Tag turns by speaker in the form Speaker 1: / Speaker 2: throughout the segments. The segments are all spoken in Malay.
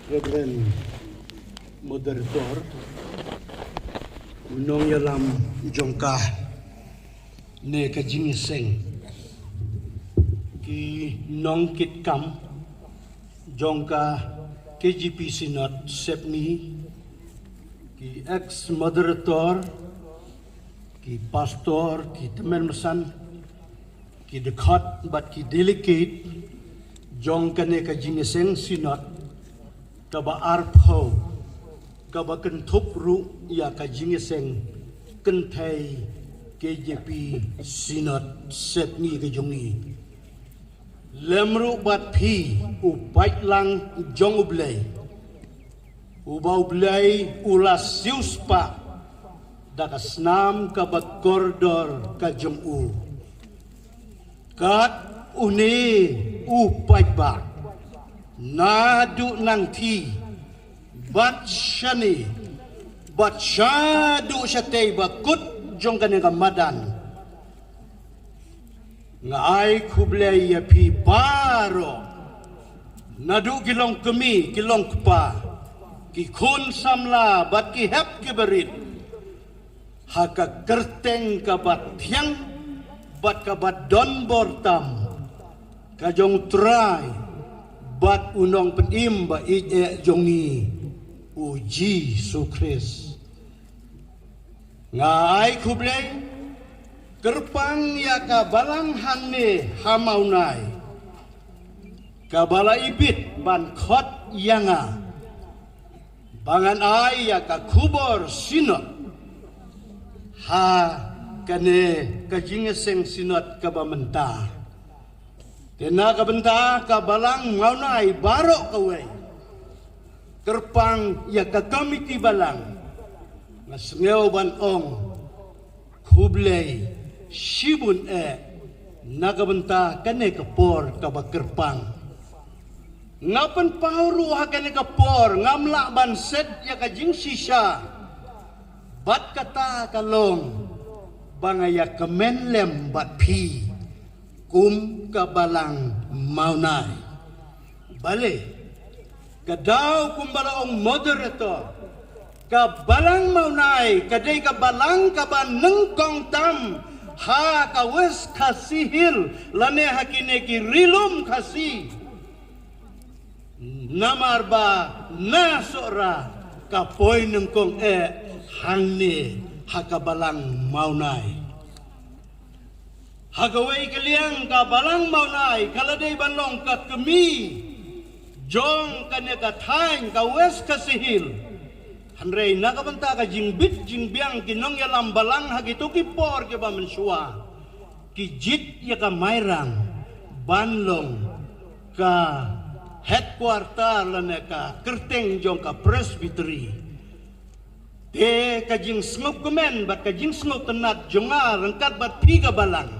Speaker 1: Reverend Moderator, unong yalam jongka ne kajing seng ki nong kit kam jongka KGP Synod sepni ki ex moderator ki pastor ki temen mesan ki dekat bat ki delegate jongka ne kajing seng Synod kaba arpho kaba kentup ru ya kajingeseng kentai KGP Synod setni kejongi lemru bat pi upait lang jong ublay ubau blay ulas siuspa dakasnam kaba koridor kajong u kat uni upait ba nadu nangti bat shani bat shadu syatay bakut jong kanega madan nga ay kublay ya pi baro nadu kilong kemi kilong kpa ki kun samla bat ki hep ki berit haka kerteng ka bat tiang bat ka bat don bortam kajong try bat unong penim ba ije jongi uji sukris ngai kublay kerpang ya kabalang hanne hamaunai kabala ibit ban khot yanga bangan ai ya ka kubor Synod ha kane kajingeseng Synod kabamenta kena kabenta kabalang maunai barok kawai kerpang ya ka komiti balang ngasngeo ban ong kublay shibun nakabenta kane kapor kabak kerpang ngapan pauru ha kane kapor ngamla ban set ya ka jing sisa bat kata kalong bangaya kemenlem bat pi kum kabalang maunai bale kadaw kumbalaong moderator kabalang maunai kadai kabalang kabaneng kong tam ha kawes kasihil lane hakine ki rilum kasih namarba nasora kapoy nengkong hangne hakabalang maunai hagawai kaliang kabalang maunai kaladay banlong kat kemi jong kanya kathain kawes kasihil hanrei nakabenta ka jingbit jingbiang kinong yalam balang hagito kipor ke bamensua kijit ya ka mairang banlong ka headquarter lane ka kerteng jong ka presbytery te kajing sngop kemen bat kajing sngop tenat jonga rengkat bat piga balang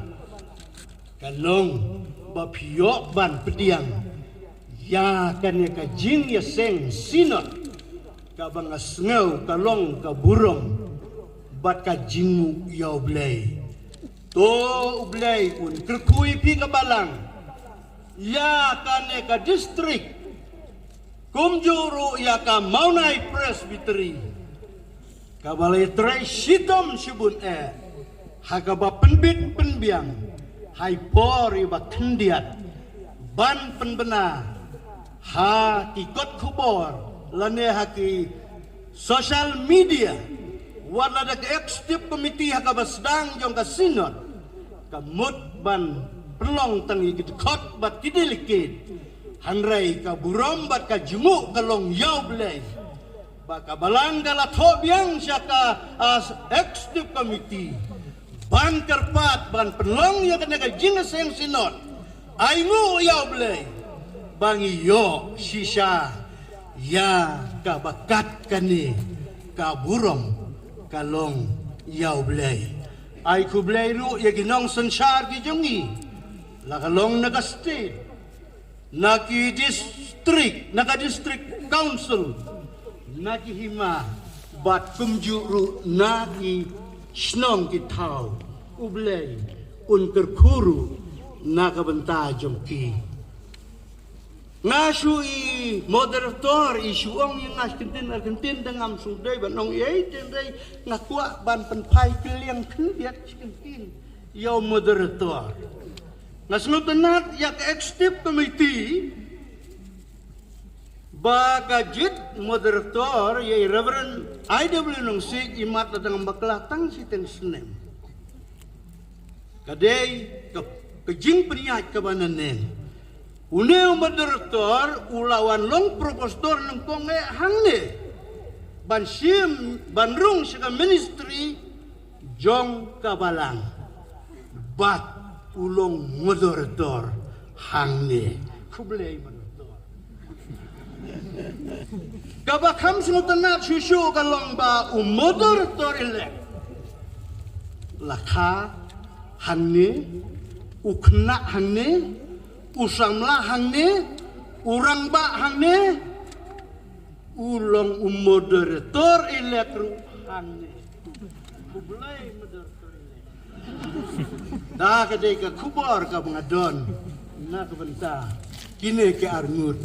Speaker 1: kalong bapiyok ban pediang ya kanya kajing ya seng Synod kabang asngau kalong kaburong bat kajing yaw blay to blay un kerkui pi kabalang ya kanya ka district kumjuru ya ka maunai presbytery kabalay tray sitom sibun hagaba penbit penbiang hai por iba kendiat ban penbena ha tikot kubor lane haki social media wala da executive committee haka basdang jong ka Synod kamut ban pelong tangi kidkot bat kidelikid hanrei ka burom bat ka jungu kalong yaw blay baka balang kala thobiang siya ka executive committee ban kerpat ban pelong ya kena ka jingeseng Synod ay ngu yaw blay bangi yo sisa ya kabakat kani kaburong kalong yaw blay ay kublay ru ya ginong sensar gijongi lakalong naga state naki district naga district council naki hima bat kumjuru naki snong kitaw ublay un kerkuru nakabenta jongki ngasui moderator isuong yang Argentin dengan sudai banong yai tendai ngakua ban penpai keliang kendiat Argentin yo moderator ngasnutenat yak executive committee bagajit moderator yai Reverend I.W. Nungsik imat datang baklatang si teng senem kadai kejing peniat kabananen Uneu moderator ulawan long propostor ng konge hangne ban sim banrung sika ministry jong kabalang bat ulong moderator hangne kublay moderator kabakam sinutanat susu kalong ba moderator elect lakha hangne ukna hangne usamlah hangne urang ba hangne ulong moderator elektro hangne kublay moderator elektro dah kadai ka kubar ka mga don na kabanta kini ke arngut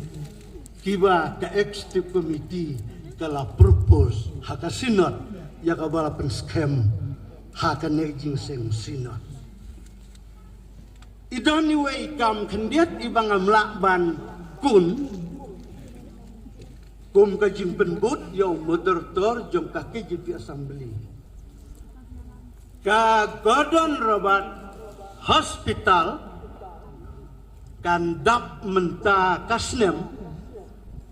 Speaker 1: kiba ka executive committee kala propose haka sinot ya ka balapan scam haka nejing seng sinot idoni way kam kendiat ibang amlak ban kun kum kajing penbut yang moderator jom kaki JP Assembly ka Gordon Robert Hospital kandap menta kasnem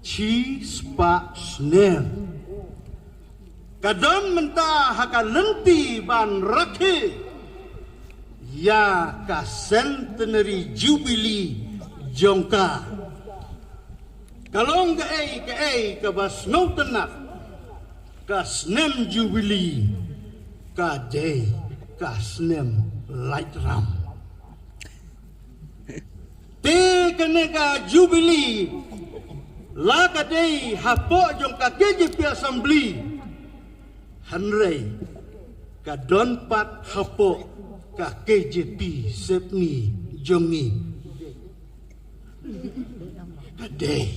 Speaker 1: ci spa snem kadon menta haka lenti ban rakhi ya ka centenary jubilee jongka kalong ka bas no tenak ka snem jubilee ka day ka snem light ram te kene ka jubilee la ka day hapo jongka KJP Assembly hanrei ka donpat hapo ka KJP Sepni Jongi kadai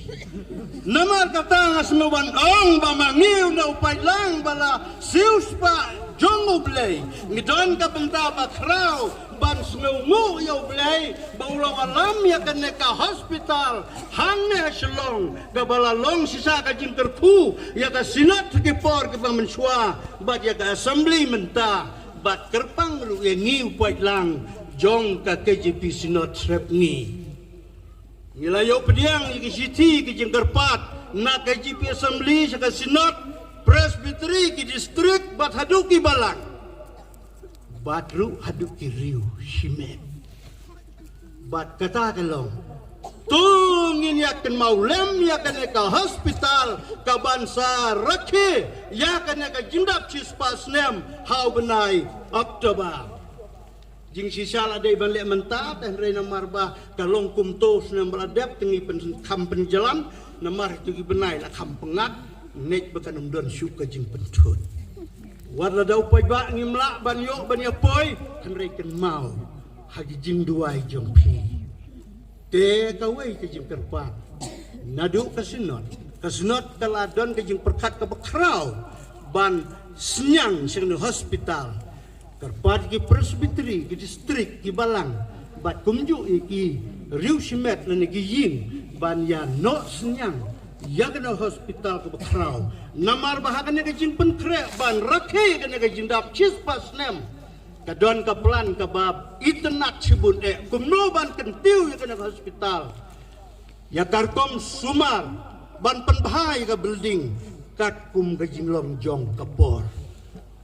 Speaker 1: namar kata ngasnuban ong bamangiw na upay lang bala sius pa jongo blay ngidon ka benta ba kraw ban snungu yaw blay baulaw alam ya kane ka hospital hangne shalong ka bala long sisa ka jingkerku ya ka sinat ki por ka pamenswa bad ya ka assembly menta bat kerpang lu yang ngiu puat lang jong ka KJP Sinot Srep ni ngilayo pediang iki siti ki jengkerpat na KJP Assembly sa Sinot Presbytery ki distrik bat haduki balang bat ru haduki riu shimet bat kata kalong tungin yakin maulem yakin ka hospital ka bansa rakhi yakin ka jindap cispas nem hau benai Oktober jing sisala dai ban le mentat dan reina marba kalong kumtos nem beladap tengi kam penjalan namar tu gi benai la kam pengat nek bekanum don syuka jing pentut warla dau pai ba ngimla ban yo ban ya poi kan reken mau hagi jing duai jong pi te kawai ke jing kerpat nadu kasinot kaladon ke jing perkat ke bekrau ban senyang sing hospital kerpat ki presbytery ki distrik ki balang bat kumju iki riu simet na ki yin ban ya no senyang ya kena hospital ke bekrau namar bahakan ke jing penkre ban rakhe kena ke jing dap cis pas nem kadon ka plan ka bab itenat sibun kumno ban kentiu ya kena hospital ya karkom sumar ban penbahai ka building kat kum ka jinglong jong kapor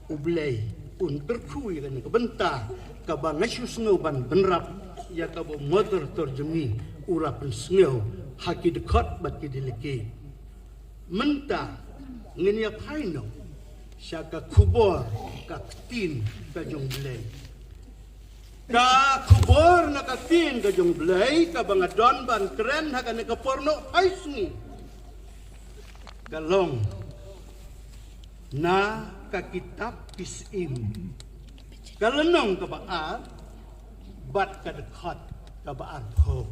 Speaker 1: ublay terkui ya kena benta ka ba ngasus ngo ban benrap ya ka bo motor terjemi ura pensngeu haki dekot bat ki dileki menta ngin ya paino syaka kubor ka tin ka jong blay ka kubor na ka tin ka jong blay ka bangadon ban keren haka ne ka porno aisngi galong na ka kitab pisim kalenong ka baat bat ka dekat ka baat ho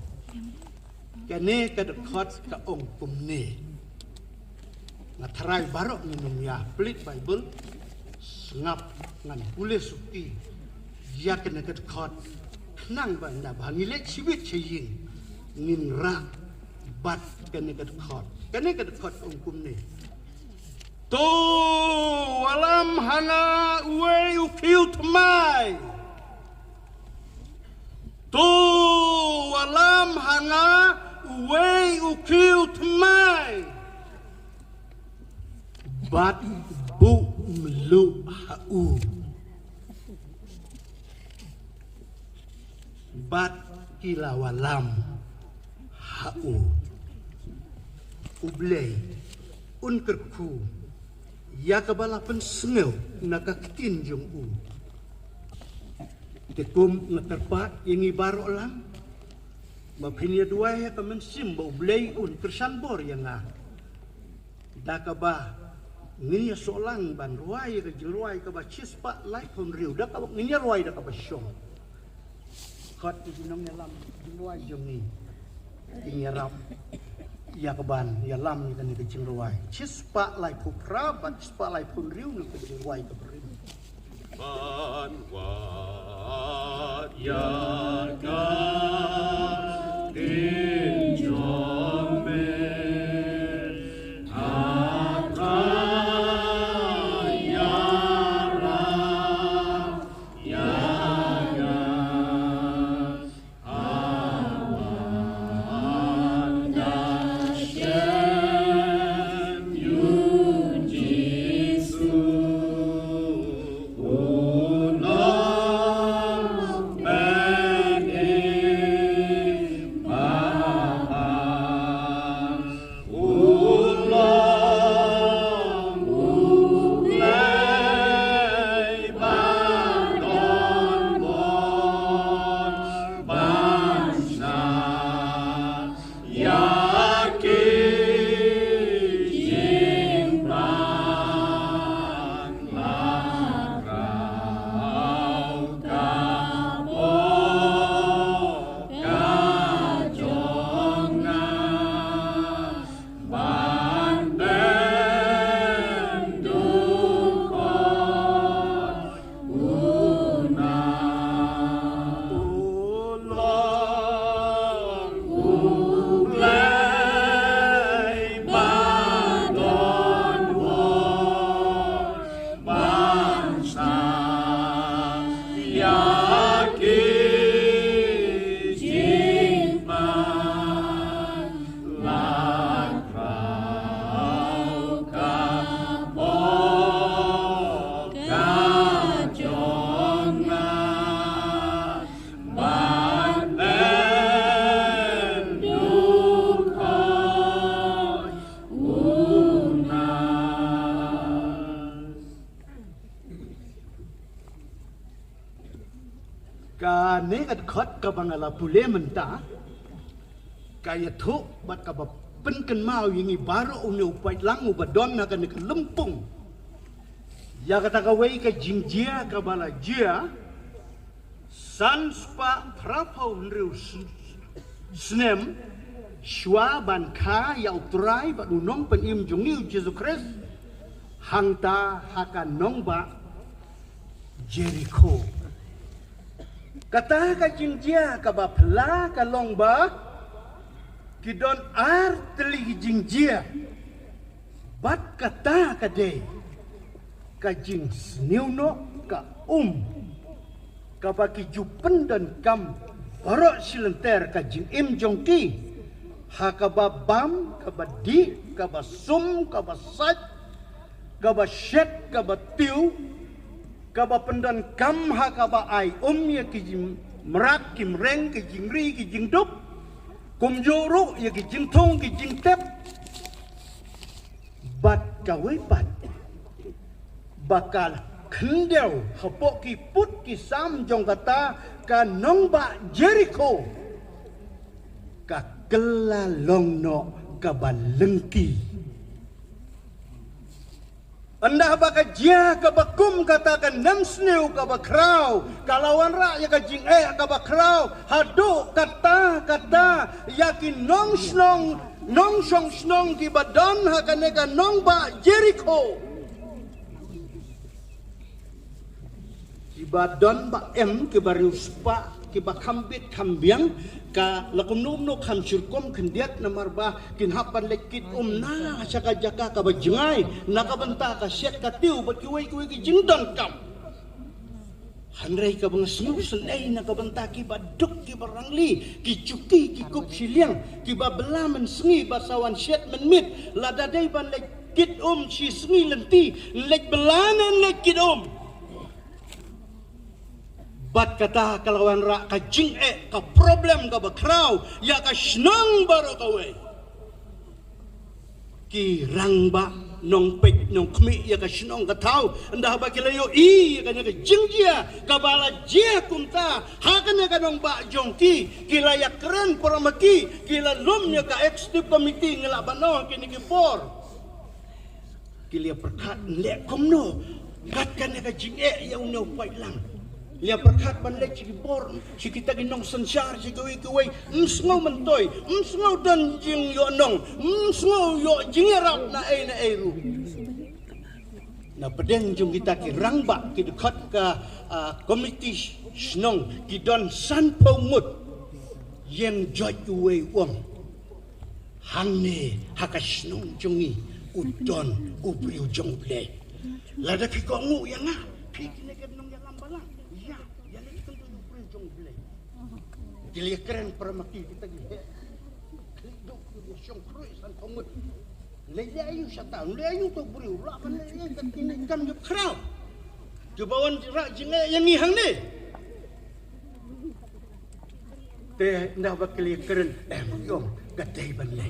Speaker 1: kene kadekot ka ong kumne ngatarai barok minum ya pelit Bible ngap ngan boleh suki ya kena kadekot nang banda bangileชีวิต chayin ngin ra bat kene kadekot ong kumne to alam hanga uwe ukiu tmai to alam hanga uwe ukiu tmai bat bu melu hau bat kilawalam hau ublei unkerku ya kabala pensengel nakakitin jong u tekum ngaterpa ingi baro lang mapinya dua ya kamen simbo ublei kersanbor yang ah dakaba nginya solang ban ruai ke jeruai ke bacispa lai pun riu dakaba nginya ruai dakaba syong kot jinong nyalam jeruai jongi ingi rap ya keban ya lam ni kan kecing ruai cispa lai pupra bat cispa lai pun riu ni kecing ruai ke berim
Speaker 2: ban wat ya ka din jombe
Speaker 1: Kane kadekot ka bangala pule menta kaya tu bat ka penken mau yingi baro uni upai lang ubadon na kan lempung ya kata kawai ka jingjia ka bala jia san spa prapau nriu snem shwa ban ka ya utrai ba nong pen im jungiu Jesus Christ hangta haka nong ba Jericho kata ka jingjia ka ba pla ka long ba kidon ar teli jingjia bat kata ka de ka jing sniuno ka ka baki jupen dan kam barok silenter ka jing im jongki ha ka ba bam ka ba di ka ba sum ka ba sat ka ba shet ka ba tiu ka ba pendan kam ha ka ba ai ya ki jing merak ki mreng ki jing ri ki jing dup kum joro ya ki jing thong ki jing tep bat ka wei bat bakal kendel hapok ki put ki sam jong kata ka nong ba Jericho ka kelalong no ka balengki Anda baka jia ka bakum katakan nam sneu ka bakrau kalawan ra ya ka jing ka bakrau hadu kata yakin nong snong ki badon hakane ka nong ba Jericho ki badon ba ki barius pa ki bakambit kambiang ka lakum no kam surkom kendiat namarba kinhapan lekit na saka jaka ka bajngai nakabanta ka syet ka tiu bakiwai ki jingdon kam hanrei ka bang snu senai nakabanta ki baduk ki barangli ki cuki ki kup siliang ki babelaman sengi basawan syet menmit ladadai ban lekit si sengi lenti lek belanan lekit bat kata kalawan ra ka jing ka problem ka bakrau ya ka snang baro kawe ki rangba nong pek nong kmi ya ka snong ka tau ndah ba kilayo ka ne ka jingjia ka bala jia kumta ha ka ne ka nong ba jongki kilaya keren paramaki kila lumnya ka executive committee ngela bano kini ki por kilia perkat le komno kat ka ne ka jing ya uno pai lang Lia perkat ban lek ciki bor, ciki tagi nong sensar, ciki kuai, msngau mentoy, msngau dan jing yo nong, msngau yo jing erap na eru. Na pedeng jung kita ki rangba ki dekat ke komiti snong ki don san pomut yang joj kuai wong. Hangne haka snong jungi udon ubriu jong ble. Lada ki ko ngu yang ah, pi kine ke nong yang lambalang. Kili keren paramaki kita gile. Kidok tu syong krui san komut. Leja ayu syatan, le ayu tu buri ula kan le kan kan yo krau. Jubawan rak jinga yang ni hang ni. Te ndah bakili keren yong gadai ban le.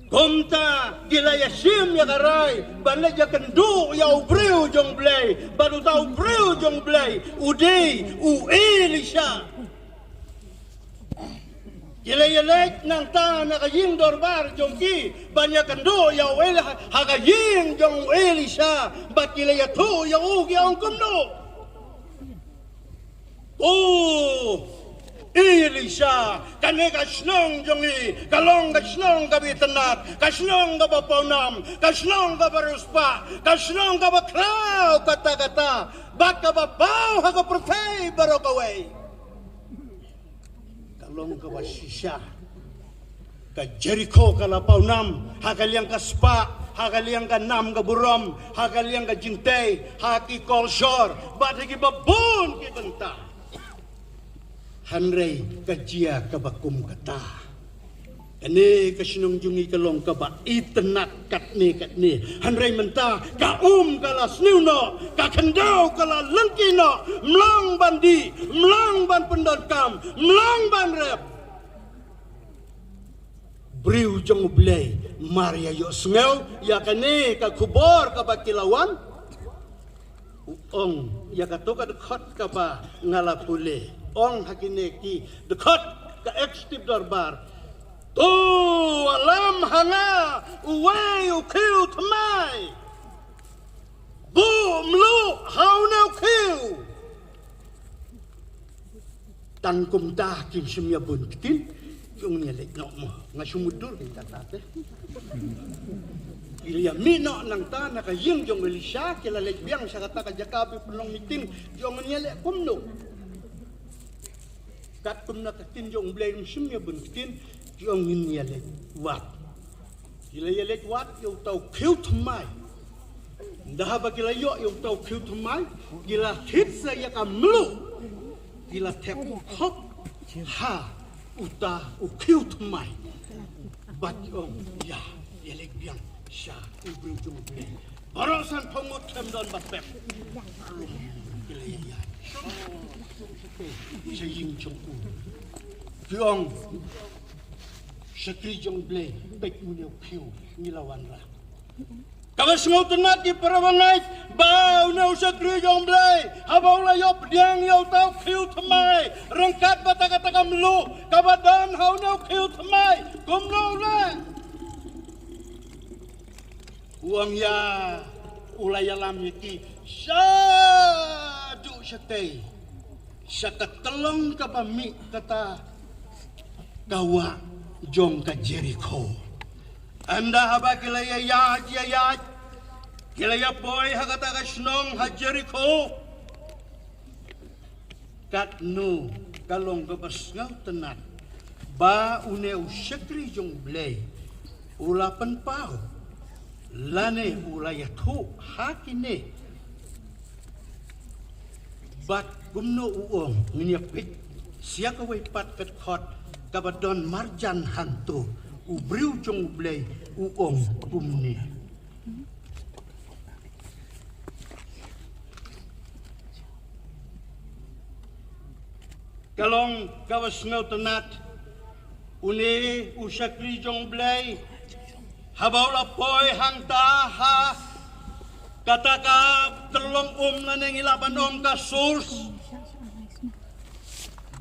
Speaker 1: Komta gila ya sim ya karai banle ja kendu ya ubreu jong blai baru tau breu jong blai udei Elisha gila ya lek nang ta na kaying dorbar jong ki banyak kendu ya wel ha kaying jong Elisha bat gila ya tu ya ya kumno Elisha kane ka snong jongi kalong ka snong ka bitenat ka snong ka bapaunam ka snong ka baruspa ka snong ka bakrau kata baka bapau ha ka pertai baro kawai kalong ka basisha ka Jericho ka lapaunam ha kaliang ka spa ha kaliang ka nam ka burom ha kaliang ka jintay ha ki kolsor bat ki babun ki tenta hanrei kajia kabakum kata ane kasinong jungi kalong kaba itenat katne hanrei menta ka kala sniuno ka kendau kala lengkino mlang bandi mlang ban pendodkam mlang ban rep briu jong blei maria yo sngeu ya kane ka kubor ka bakilawan ong ya ka to ka dekat ka ba ngalapule ong hakine ki dekat ke ekstip darbar tu alam hanga uwei ukiu temai bu mlu haune ukiu tan kumta kim semia buntin yung nilek no mo nga sumudur kita tate Ilya mino nang ta nakaying yung Elisha kila lekbiang sa kata kajakabi punong mitin yung nilek kumno kat kum na katin yung blame simya buntin yung niyalek wat kila yalek wat yung tau cute mai dah ba kila yo yung tau cute mai kila hit sa yakamlu kila tep hop ha uta u cute mai bat yung ya yalek biang sha ubru jung blame barasan pamut kem don batpep kila ya sa ying chong u Pyong sakri jong blay pek munyo piu nilawan ra kawas ngau tenat di parawangai bau nau sakri jong blay habau la yo pdiang yo tau piu thamai rengkat bata-kata kamlu kabadan hau nau piu thamai kumno la uang ya ulay alam yaki syadu syatay siya katelong kabami kata gawa jong ka Jericho. Anda haba kilaya yaj kilaya boy hagata ka snong ha Jericho katno kalong gabas ngaw tenat ba uneu syakri jong blay ulapan pao lane ulaya tu hakine bat gumno uong nginyapit siya kaway pat kat kot kabadon marjan hantu ubriu jong blay uong kumni. Kalong gawas ngaw tenat uni usakri jong blay habaw lapoy hangta ha kataka telong na neng ilaban ka source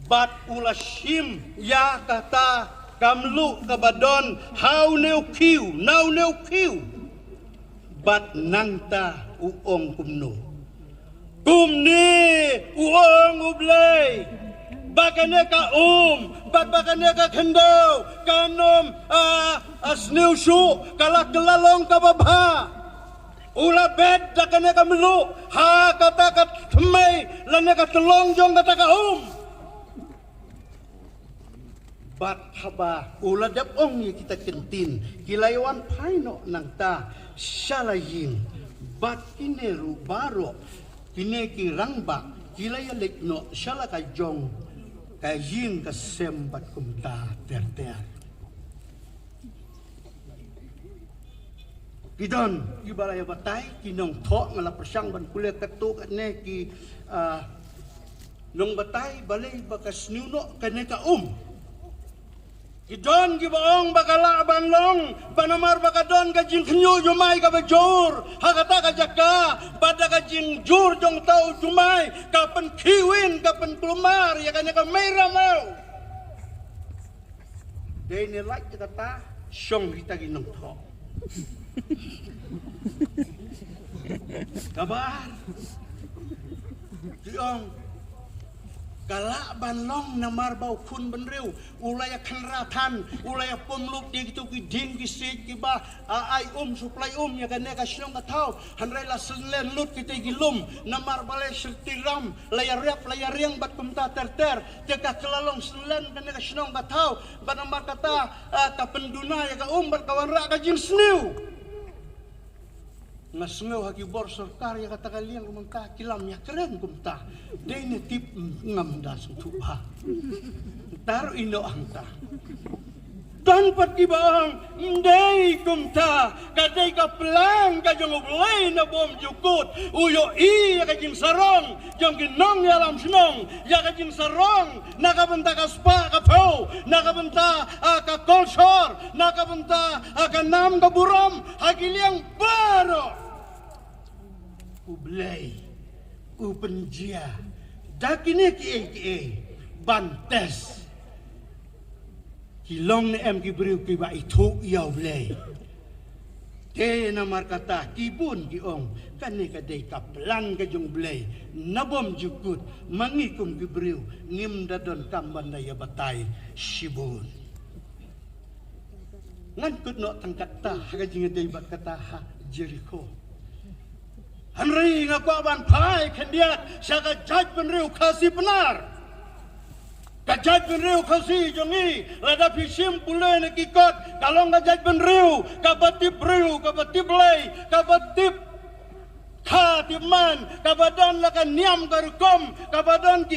Speaker 1: bat ulasim ya kata kamlu kabadon how new kiw now new kiw bat nangta uong kumno kumni uong ublay bakane ka bat bakane ka kendaw kanom asniw shu kalak kelalong kababha ula bed dakane ka melu ha kata ka tmay lane ka telong jong kata ka bat haba ula dap kita kentin kilayawan paino nang ta syalayin bat kineru baro kineki rangba kilaya lekno syala ka jong kayin kasembat kumta ter-ter. Kidon ibalaya batay kinong tho ngala persang ban kuliah katuk ne ki nong batay balay bakas nuno kane ka Kidon gibaong bakala banlong banamar bakadon kajing kenyu jumai ka bajur hakata ka jaka pada kajing jur jong tau jumai kapan kiwin kapan kelumar ya kanya ka merah mau dene like kata syong kita ginong tho kabar diong kala banlong namar bau kun benriu ulaya kenratan ulaya pemlup di gitu kidin kisit kiba ai suplai ya kan ka syong katau hanrai la selen lut kita gilum namar balai sertiram layar riang bat kumta ter teka kelalong selen kan ka syong katau banamar kata ka penduna ya ka bat kawan ra ka jin sniu ngasngaw hagi bor serkar ya kata kalian kumta kilam ya keren kumta dene tip ngam das tuba tar indo angta tanpa kibang indai kumta kadai ka pelang ka jong ulay na bom jukut uyo i ya kajing sarong jong ginong ya lam snong ya kajing sarong nakabenta ka spa ka pau nakabenta ka kolsor nakabenta ka nam ka buram hagiliang baro ublay upenjia dakine ki bantes kilong ni em kibriu kiba itu ya ublay te namar kata kibun giong kane kadai kaplan ka jong blay nabom jukut mangikum kibriu ngim dadon kamban daya batay sibun ngan kutno tangkat ta hagajing dai bat kata ha Jericho Henry ngakuaban pai kendiat saka jaj penriu kasih benar. Kajaj penriu kasih jongi lada pisim pulai nak ikut kalau ngajaj penriu kabatip riu kabatip lay kabatip katiman kabadan lakan niam karukom kabadan ki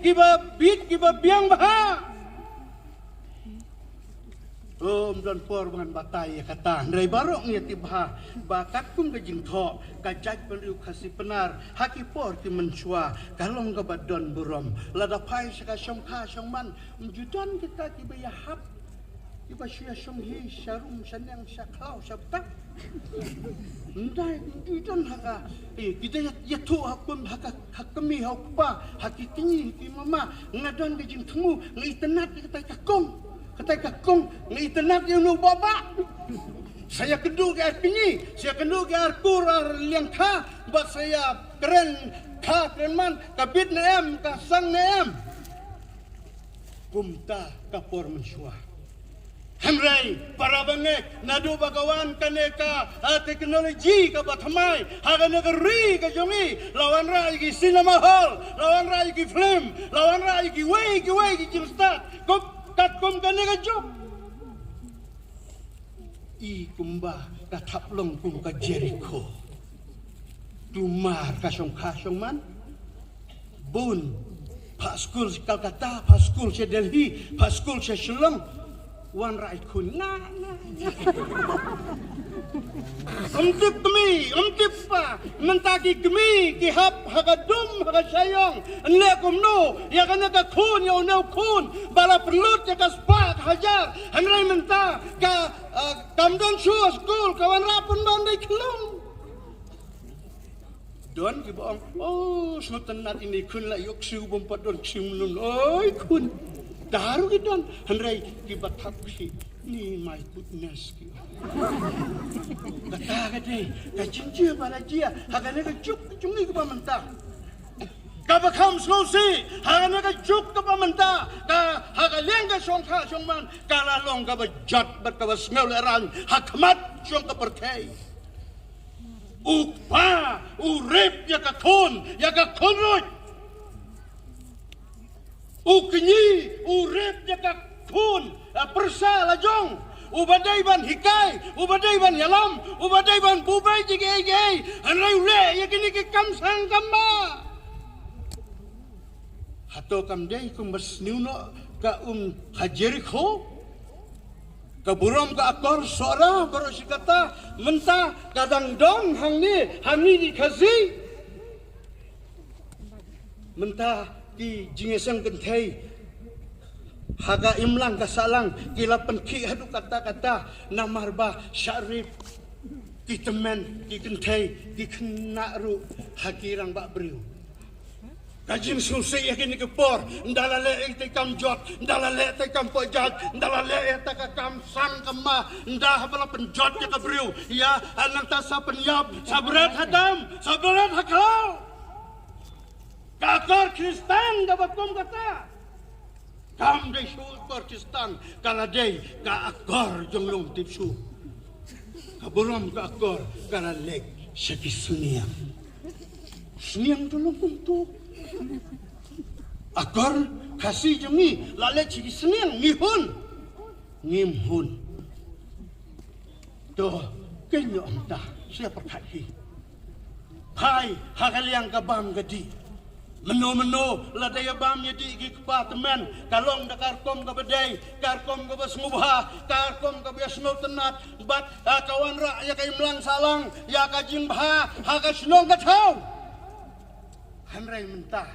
Speaker 1: kiba bit kiba biang bah. Dan por dengan batay kata ndray barok niya tibha bakat kum kajing tho kajaj penriu kasih penar haki por ti mensua kalong kabadon burom lada pai saka syong ka syong man menjudan kita tiba yahap tiba syia syong hi syarum sanang syaklau syabtak ndai menjudan haka kita ya tu hakum haka hakemi hakpa haki tingi ki mama ngadon kajing temu ngi tenat kita kakong Katai kakong, ngi tenat yung nubaba. Saya kedua ke arpini, saya kedua ke arkur liang ka, buat saya keren ka keren man, kabit na em, kasang na em. Kumta kapor mensua. Hamrai para bangek nadu bagawan kaneka teknologi ka bathamai haga negeri ka jongi lawan rai ki cinema hall lawan rai ki film lawan rai ki way ki jimsta kop kat kom kaneka jok I kumba katap long kum ka Jericho Dumar kasong man Bun Pak Skul si Calcutta Pak Skul si Delhi Pak Skul si Shillong Wan rai kun Umtip pa mentaki kami kihap hagadum hagasayong ane kumno ya kana ka kun ya unaw kun bala perlut ya ka spak hajar hanray menta ka kamdon show school kawan rapun bandai kelung don ki boong oh snutan nat ini kun la yok siu bompat don siu nun oi kun daru ki don hanray ki batak si ni my goodness ki kata deh kacingcia bala dia hagane ka juk cungi ke pamenta ka bakam slosi hagane ka juk ke pamenta ka hagaleng ka songkha songman kala long ka bajat bat ka basngel eran hakmat song ka perkai ukpa urip ya ka konrot uknyi urip ya ka kun persa lajong ubadai ban hikai ubadai ban yalam ubadai ban bubai jige hanai ule yakini ke kamsang kamba hato kamdei kumbas niuno ka Jericho ka buram ka akor sora borosikata menta kadang dong hangni di kazi menta ki jingesang kentai haga imlang kasalang kila penki hadu kata-kata namarba syarif ki temen ki kentai ki kenaru hakirang bak beriu kajing susik yakin kepor ndalale te kam jot ndalale te kam pojat ndalale te kam sang kema ndah bala penjot ya ka beriu ya anak ta sa penyap sabret hadam sabret hakau kakor Kristen dapat kom kata Kam day sul Pakistan kaladay ka akor jong long tipsu kaburam ka akor kalaleg sa kisuniam suniam tulong kuntu akor kasih jongi laleg sa kisuniam ngimhun to kenyo amta siya perkati hai hagaliang kabam gadi Meno ladaya bam yadi gi departemen kalong da karkom ka badai karkom ka basngubha karkom ka biasno tenat bat kawan ra ya kay mlang salang ya ka jimbha ha ka snong ka thau hanray mentah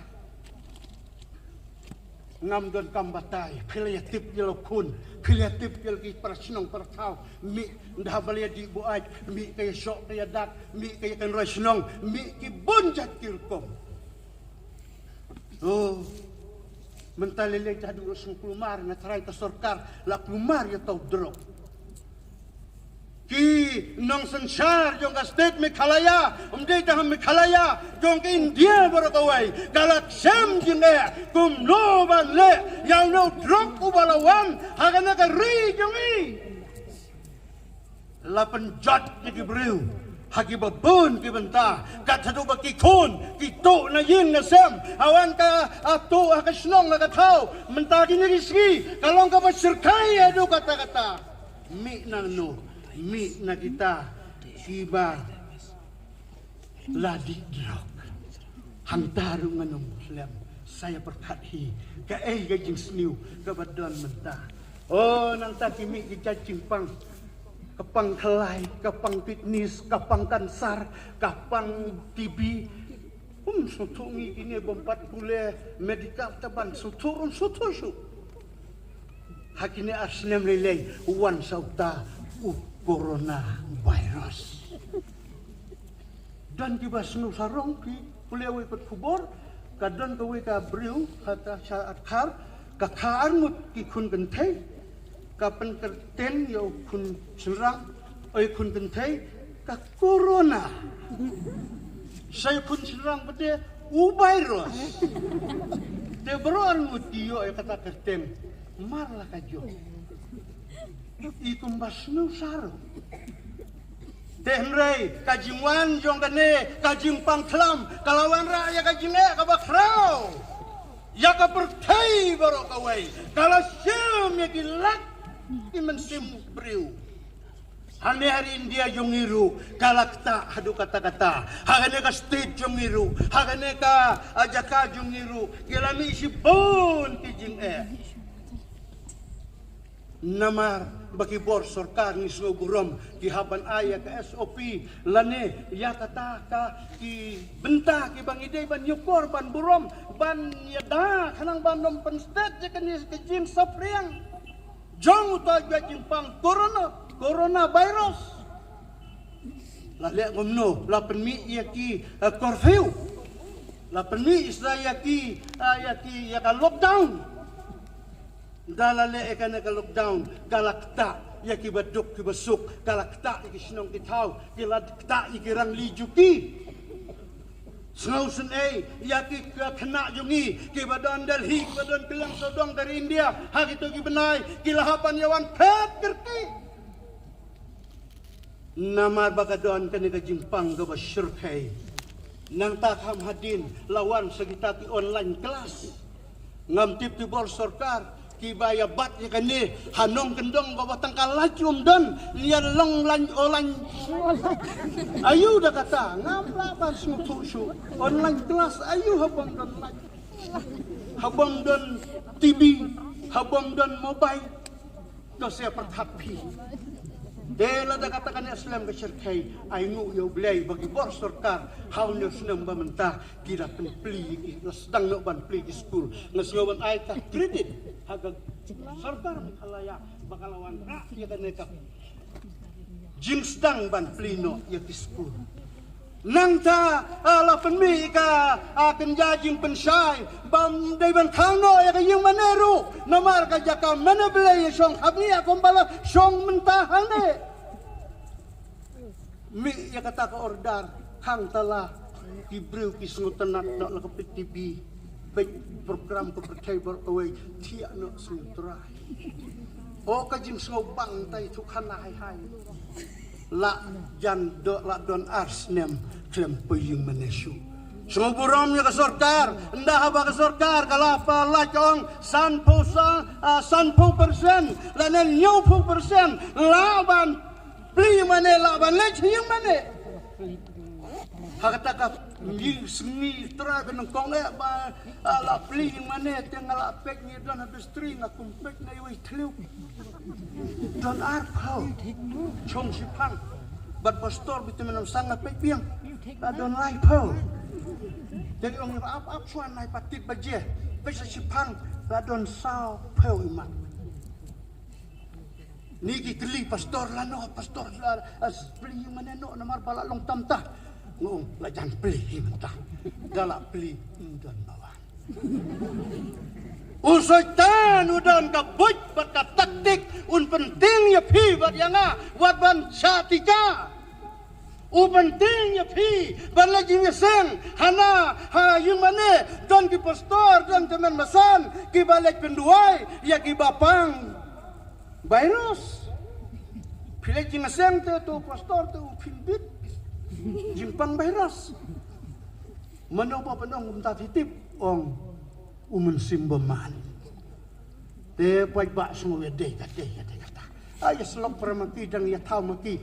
Speaker 1: ngam don kam batai kreatif yelo kun kreatif yel ki prasnong perthau mi ndah balia di buaj mi kay sok kay dak mi kay kan rasnong mi ki bonjat kirkom Oh, mentalilay tadi urusong klumar na try ta sorkar la klumar ya tau drop. Ki nong sansar jong ka state Meghalaya, ta Meghalaya jong ka India baru kawai galak sem jinga kum no ban le yaw no drop ubalawan hagana ka ri jong I. La penjat ni gibriu. Hagi babun ki benta kat sadu baki kun ki to na yin na sem awan ka ato ka snong na katau menta ki ni riski kalong ka basirkai adu kata-kata mi na no mi na kita siba ladi drok hantaru nganong muslim saya perkati ka gajing sniu ka badon menta oh nang takimi ki cacing pang kapang kelai, kapang fitness, kapang kansar, kapang TB. Sutungi ini bompat pule medikal taban suturun sutushu. Hakini asnem relay wan sauta corona virus. Dan tiba senu sarong ki pule awi pat kubor kadon kawi ka briu kata saat kar kakaan mut ki kun gentai kapan kerten yo kun serang oi kun pentai ka corona saya kun serang bede u virus de beron mutio ay kata kertem marla kajo ikum basnu saro Tenrei kajingwan jong kane kajing pangklam kalawan ra ya kajinge ka bakrao ya ka pertai baro kawai kala sim ya gilak iman sim briu hane hari India jongiru kalakta hadu kata-kata hagane ka state jongiru hagane ka ajaka jongiru kilami isipon kijing namar bagi bor sorkar ni sugurom ki haban aya ka SOP lane ya kata ka ki benta ki bang ide ban yukor ban burom ban yada kanang ban nom pen state je kanis ke jing sapriang jong uta jing pang corona virus la le ngomno la penmi ya ki curfew la penmi isla ya ki ya ka lockdown dalale ekana ka lockdown kalakta ya ki baduk ki basuk kalakta ki sinong kitau kilakta ikirang lijuki Snowsen ya ki kena jungi ki badon Delhi badon pilang sodong dari India hak itu ki benai kilahapan yawan pet kerki namar bakadon kani ka jimpang ka basyurkai nang takham hadin lawan segita ki online kelas ngam tip ti bor sorkar kibaya bat ya kani hanong kendong bawa tangkal lacum dan lian long lan olan ayu dah kata ngapla ban su online kelas ayu habang don TV habang don mobile to saya pertapi dela dah katakan Islam ke syirkai ainu yo blay bagi bor sorkar haulnya senang bamentah kira penpli sedang nak ban pli di school ngasngoban ai ka kredit agak sorkar kalaya bakalawan ya kan nekap jing sedang ban plino ya di school nang ta ala penmi ka akan jajing pensai bam dai ban khano ya yung maneru namar ka jaka manable song habni akong bala song mentahane mi ya kata ka ordar hang tala kibreu kisnutanat nak lakapit TV baik program ko percaya away tiak no sutra o kajim so bangtai tukhan hai la jan do la don ars nem klem peying manesu semua buram ya ke sorkar ndah haba ke sorkar kalapa la chong sanpo persen lanen 90% laban beli mana laban lech yang mana hakata ka ni seni tra benang kong ba la beli yang mana tengah la pek ni dan habis tri na kumpek na iwi tliu dan arpau chong sipang bat pastor bitu menam sanga pek biang don lai pau jadi orang apa suan nai patit baje bisa sipang don sao pau iman niki keli pastor lano pastor beli yang mana no namar balak long tamtah ngong la jan beli mentah galak beli dan bawan usaitan udan ka buj bat taktik un penting ya pi bat yanga wat ban satika u penting ya pi ban lagi ngeseng hana ha yung mane don ki pastor don teman masan ki balik penduai ya ki bapang virus pilih ngeseng tu pastor tu pinbit jimpang virus manopo penong umta titip ong umen simbaman te pai ba semua de kata ay selok permati dan ya tahu mati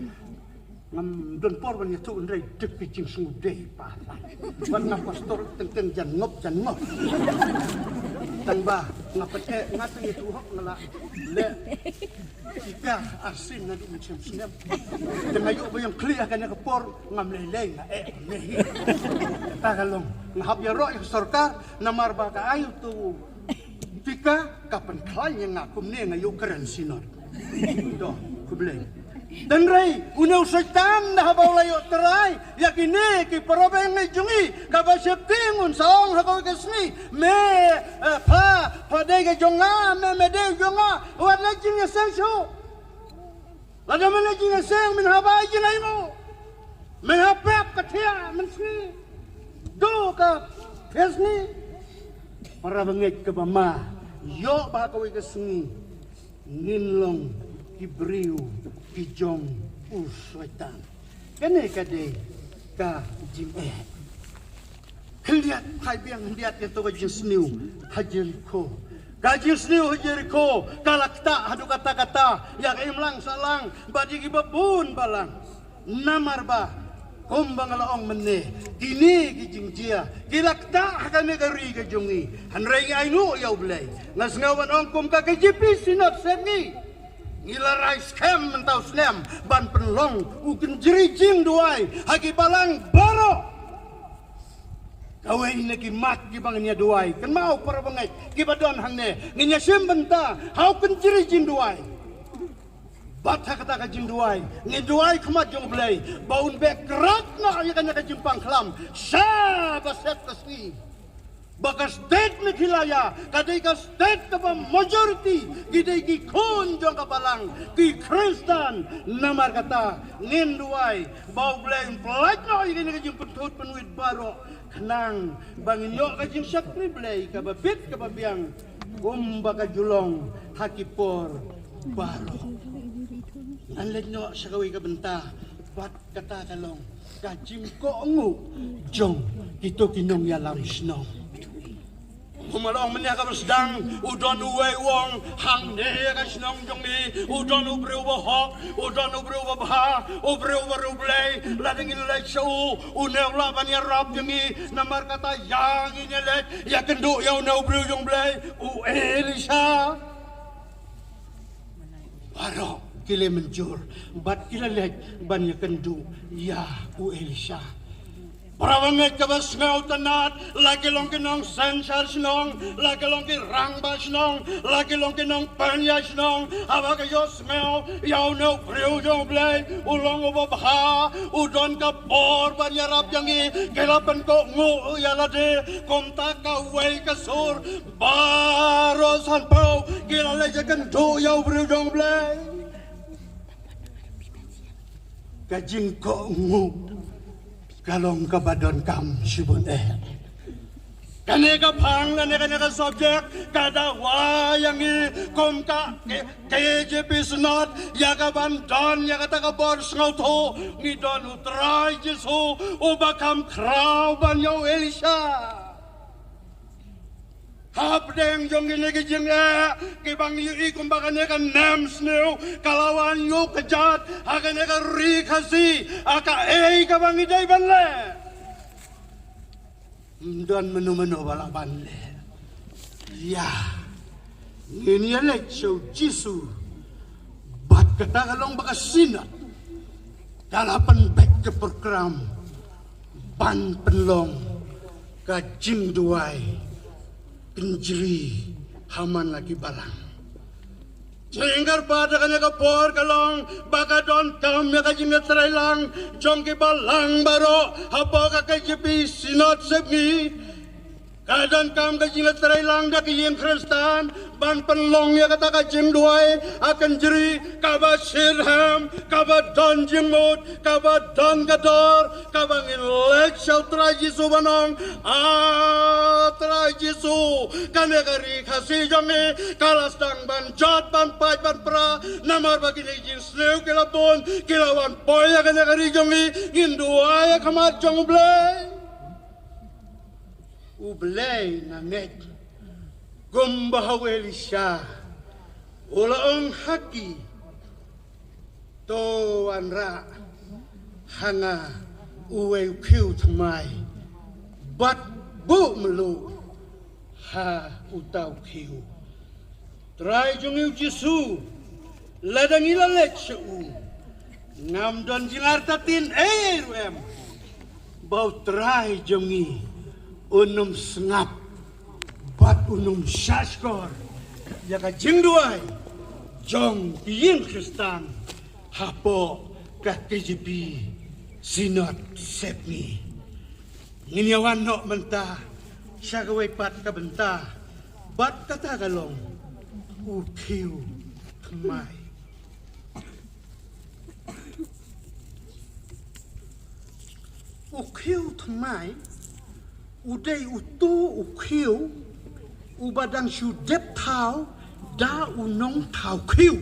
Speaker 1: ngam don por ban ya tu ndai dik picing semua de pa ban pastor teng jan ngop tangba ngapet ngatu itu hok ngala le ika asin na di macam sinap tengayo ba yang clear kanya kapor ngam leleng nehi tagalong ngahap ya ro ya sorka namar ba ka ayu tu tika kapan klanya ngakum ne ngayo keren sinor do kubleng dan rai unau setan dah bawa layo terai yakini ki perobeng jungi kabasya tingun saong hakau kesni me pa dega jonga me de jonga warna jinga sensu Lada mana jing aseng menhabai jing aimo. Menhapap katia mensni. Do ka pesni. Para bangit ke mama. Yo ba kawi kesni. Nginlong kibriu kijong uswaitan. Kene kade ka jim Lihat hai biang lihat itu kajing sniu hajeriko. Kajing sniu hajeriko kalakta hadu kata-kata yang imlang salang badi gibabun balang. Namar ba kumbang laong mene kini kijing jia kilakta kami kari kajongi hanrei ainu yau blai ngas ngawan ong kum ka kajipi sinap sengi ngilarai scam mentau slam ban penlong ukin jerijing duai hagi balang baro kawai ini kimat kibangnya duai kan mau para bangai kibadon hangne nginya sembenta hau kan jerijing duai Bata kata kajing duai, ni duai kemat jong belai, baun bek kerat nak ayaknya kajing pangklam, syah baset kesni. Bakas state ni kilaya, kadai ka state kapa majority, gidai ki kun jong kapalang, ki Kristen, namar kata, ngin duai, bau belai pelaj nak ayaknya kajing pentut penuit baro, kenang, bangin yok kajing syakri belai, kababit kababiang, baka julong, hakipor, baro. Anlad nyo sa kaway kabenta, bat kata kalong, kajing ko ngu, jong, ito kinong yalam snong. Kumalong manya ka sedang, udon uwe wong, hang ne ka snong jong ni, udon ubre uwa hok, udon ubre uwa baha, ubre uwa rublay, lading ilay sa unew laban ya rap jong ni, namar kata yang inyalet, ya kendo yaw na ubre jong blay, Elisha. Baro. Kile menjur, bat kila lek banyak kendu, ya Elisha. Para banget kabas ngau tanat, lagi long kinong sensar sinong, lagi long kirang bas sinong, lagi long kinong panya sinong, hawa kayo smell, yaw no priu jong blay, ulong ubabha, udon ka por banyarap yangi, kilapan ko ngu yalade, kumta ka way kasur, baros hanpaw, kila lek kendu yaw priu jong blay. Kajing ko ngu kalong kabadon kam sibun kane ka pang na kane ka subject kada wayangi kom ka KJP snot yagaban don yagata ka bors ngauto ni don utray jesu ubakam kraw banyo Elisha Hapdeng jong gini kijing kibang yu kumbakan ka nam snew kalawan yu kejat akan ka rikasi aka kabang iday banle dan menu-menu balaban le ya ini alek so jisu bat kata kalong bakas sinat dalapan back ke program ban penlong kajing duai Injiri haman lagi barang. Sehingga pada kanya kapor kalong baka don kam ya kajing lang jong ki balang baro apa ka KJP sinot sebni kadan kam kajing lang da ki Kristen ban penlong ya kata kajing duai akan jeri kaba sirham kaba don jimut kaba don gador kaba ngilek syau trajisu banong trajisu kane kari kasih jongi kalas dang ban jot ban pai ban pra namar bagi ni jin sleu kilabon kilawan poya kane kari jongi induai kamat jong blay ublay na net Gumbahaw Elisha, ulaong haki, to anra, hanga, uwe kiw tamay, bat bu melu, ha utaw kiw. Try jong yu Jesu, ladang ilalet siya ngam don jingartatin ruem, bau try jong i, unum sengap, bat unum syaskor yaka jingduai jong yin Kristen hapo ka KJP sinot sepni nginyawan no menta siya gaway pat ka benta bat kata kalong ukiw kamay Ukiu thamai, udai utu ukiu, ubadang siu dep tau, da unong tau kiu.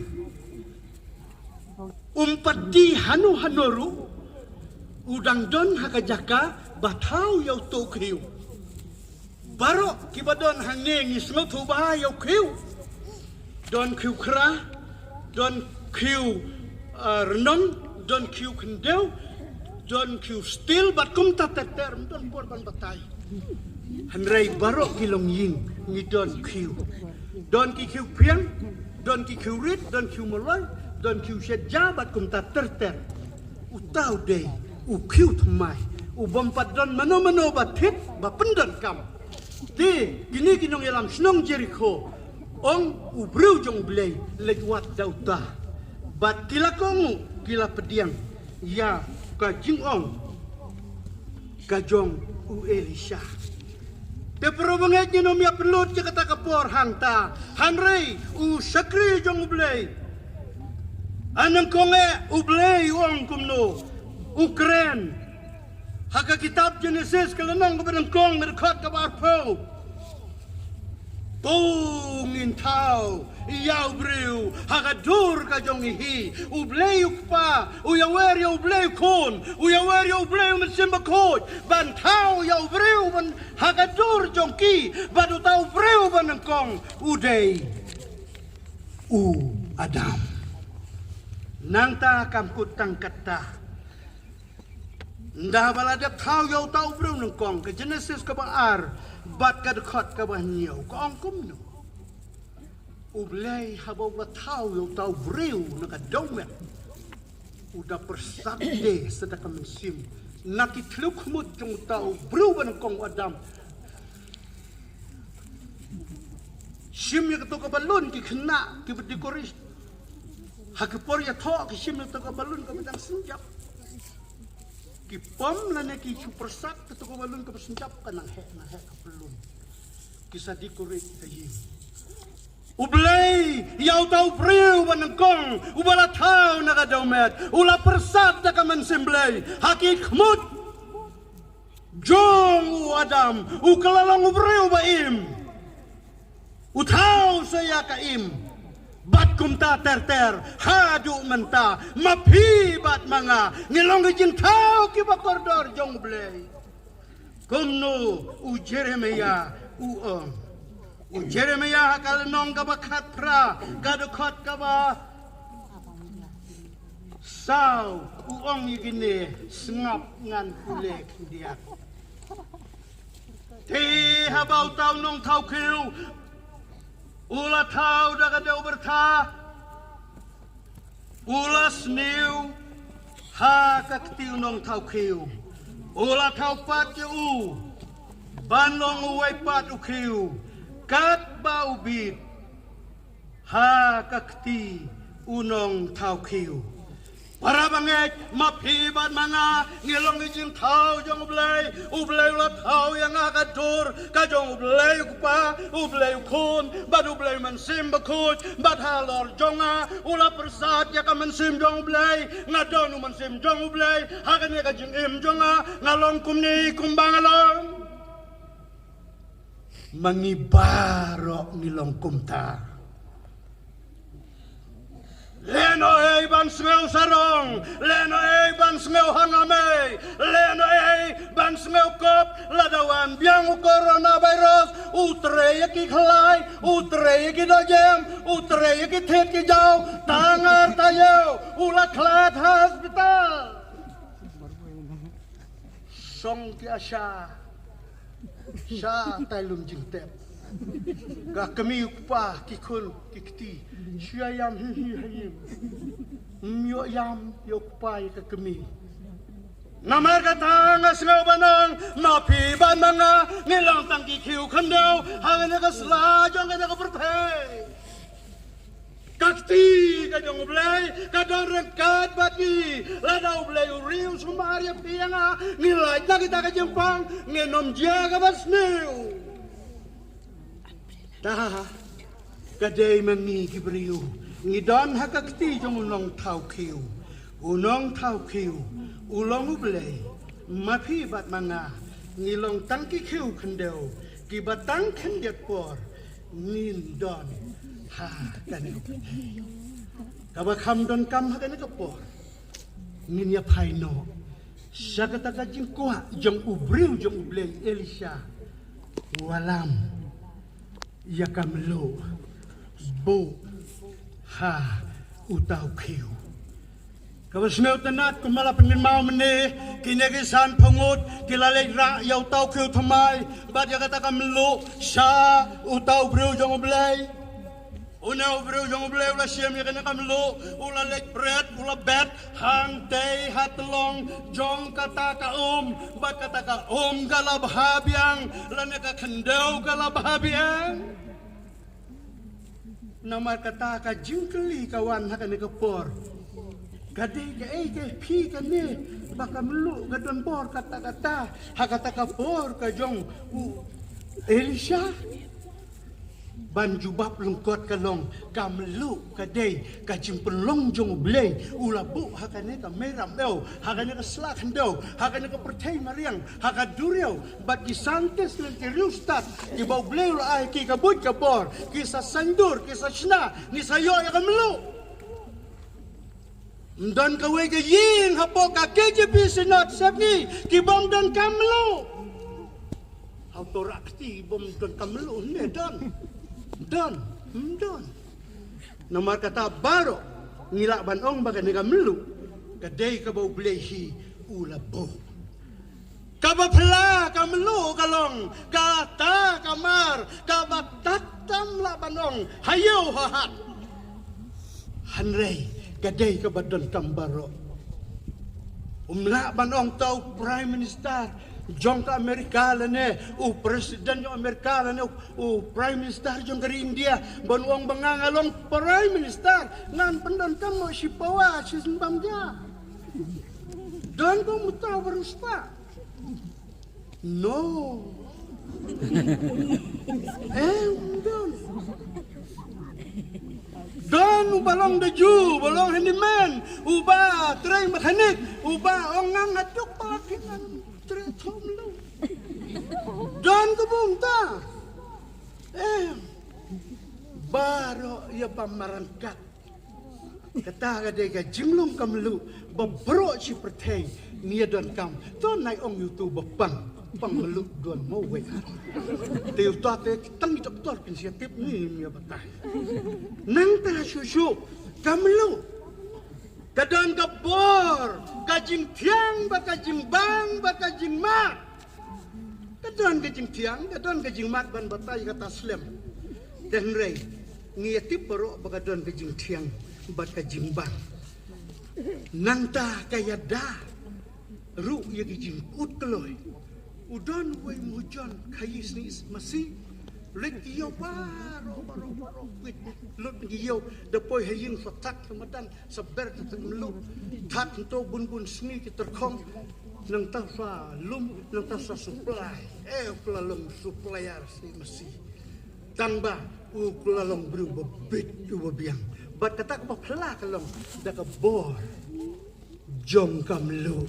Speaker 1: Umpati hanu hanoru, udang don hakajaka, batau yau tu kiu. Barok kibadon hangeng isngotu bahaya yau kiu. Don kiu kera, don kiu renong, don kiu kendeu, don kiu stil bat kum tateter, don porban batai. Hanrei barok kilong ying ni don kiu. Don kiu piang, don kiu rit, don kiu moloi, don kiu seja bat kum tateter. Utau dei, kiu thamai, bompat don mano-mano batit, bapendon kam. Ti gini kinong yalam senong Jericho. Ong ubreu jong blei lewat dauta. Bat kila kongu kila pediang. Ya ka jing ong ka jong u Elisha. Te perobonget ni nom ya pelut je kata kapor hangta. Hanrei u sakri jong blei. Anang konge u blei ong kumno. Ukren. Haka kitab Genesis kelenong kepadang kong merkot kabar po. Pungin tau, iau breu, hagadur ka jong ihi, ubleu pa, uyawer ya ubleu kon, uyawer ya ubleu mensimba kod, ban tau ya ubreu ban hagadur jong ki, badu tau breu ban kong, udei, Adam. Nang ta kam kutang kata, ndah baladap tau ya tau breu nang kong, ke Genesis ka baar, bat ka dekat ka banyo ka angkum no ublay habaw la tao yo tao breu nakadawmet uda persabde sedaka mensim nakitluk mut jong tao breu ban kong Adam sim ya to ka balon ki khna ki bdikoris hakipor ya tho ki sim ya to ka balon ka bedang senjap ki pom la ne ki supersak to ko balun ka senjap ka nang he ka pelun kisah dikorit kayi ublay yaw tau breu ban kong ubala tau na kadawmet ula persat ka man semblay hakik khmut jong u Adam u kalalang breu ba im utau saya ka im bat kumta ter hadu menta mapi bat manga ngilong gejin tau ki bakordor jong blei kumno u Jeremia u Jeremia kal nong ka bakat pra kadukot ka ba sau u ong igine sngap ngan kulek dia te habau tau nong tau kiu ula tau daga deu berta ula sniu ha kaktiu nong tau kiu ula tau pat u banlong uwai pat u kiu kat bau bit ha kakti unong tau kiu para banget mapibat mga ngilong ijing tau jong ublay ula tau yang agadur kajong ublay kupa ublay kun bad ublay mansim bakut bad halor jonga ula persat ya ka mansim jong ublay ngadon mansim jong ublay hagan ya kajing im jonga ngalong kumni kumbangalong mangibarok ngilong kumta Leno ban smeu sarong, leno ban smeu hangame, leno ban smeu kop, ladawan biang coronavirus, utre ki khlai, utre ki dojem, utre ki thet ki jau, tangar tayo, ulat klat hospital. Song ki asya, sya tailum jingtep. Gak kami upah kikul kikti syayam hi myo yam yopai ka kami namar kata ngasngaw banang mapi ban mga ngilang tangki kiu kandau hangan ka slajong ka bertay kakti kadang ublay kadang rengkat bati ladau ublay uriu sumaria pianga ngilay na kita ka jempang ngenom jaga basniu dah kadai mangi kibriu ngidon hakakti jong unong tau kiu unong thau kiu ulong ublei mapi bat manga ngilong tangki kiu kendeu ki batang kendet por nin don ha kan kaba kam don kam ha kan ka por nin ya pai no sakata ka jing kwa jong ubriu jong ublei Elisha walam ya kamlo bo ha utau kiu Kabasmeu tenat kumala penin mau mene kinegisan pengut kilalek ra yau tau kiu thamai bat ya kata kamlo sa utau breu jong oblei unau breu jong oblei ula siam ya kana kamlo ula lek bread ula bet hang tei hatlong jong kata ka bat kata ka galab habiang lane ka khendeu galab habiang nama kata ka jingkeli kawan hakane ka por Kadai ke pi kane baka melu gadon bor kata-kata hakata ka bor ka jong Elisha ban jubab lungkot kalong ka melu kadai ka jimpelong jong blei ulabu hakane ka meram eu hakane ka slak hendau hakane ka pertai mariang hakaduriau bat ki santes lan ki rustat ki bau blei ai ki ka but ka bor ki sa sandur ki sa shna ni sayo ya ka melu Dan kawai ke yin hapo ka KJP senat sabni ki bom dan kamlo. Autorakti bom dan kamlo ne dan. Nomor kata baro ngilak banong baga ni kamlo. Kadai ka bau blehi ulabo. Kabapla kamlo kalong kata kamar kabatam la banong hayo hahat. Hanrei Gadai ke badan kambaro. Banong tau Prime Minister. Jong ke Amerika lene. Presiden jong Amerika lene. Prime Minister jong ke India. Banuang bangangalong Prime Minister. Ngan pendan kamu si pawa si sembam dia. Dan kamu tahu beruspa. No. Don. Don balong deju, balong handyman, uba train mekanik, uba ongang atuk palakinan train tomlo. Don kubung ta. Baro ya pamarangkat. Kata kadai ka jinglong kamlu, babro si pertai nia don kam. Don naik ong YouTube bapang. Pangmeluk duan mau wei. Teu tate tang doktor inisiatif ni mia batai. Nang ta susu kamelu. Kadan kabor, kajing tiang, bakajing bang, bakajing mat. Kadan kajing tiang, kadan kajing mat ban batai kata slem. Dan rei ngiatip baru bakadon kajing tiang, bakajing bang. Nang ta kaya dah. Ru ya kajing ut keloi. Udan wai mujan kayis ni masih lek iyo baro wit lut iyo depoy hayin fatak ramadan sabar tetelu tak to bun sni terkong nang tafa lum nang tafa supply pelalong supplier si masih tamba pelalong berubah bit biang bat kata apa pela kalong dak bor jom kamlu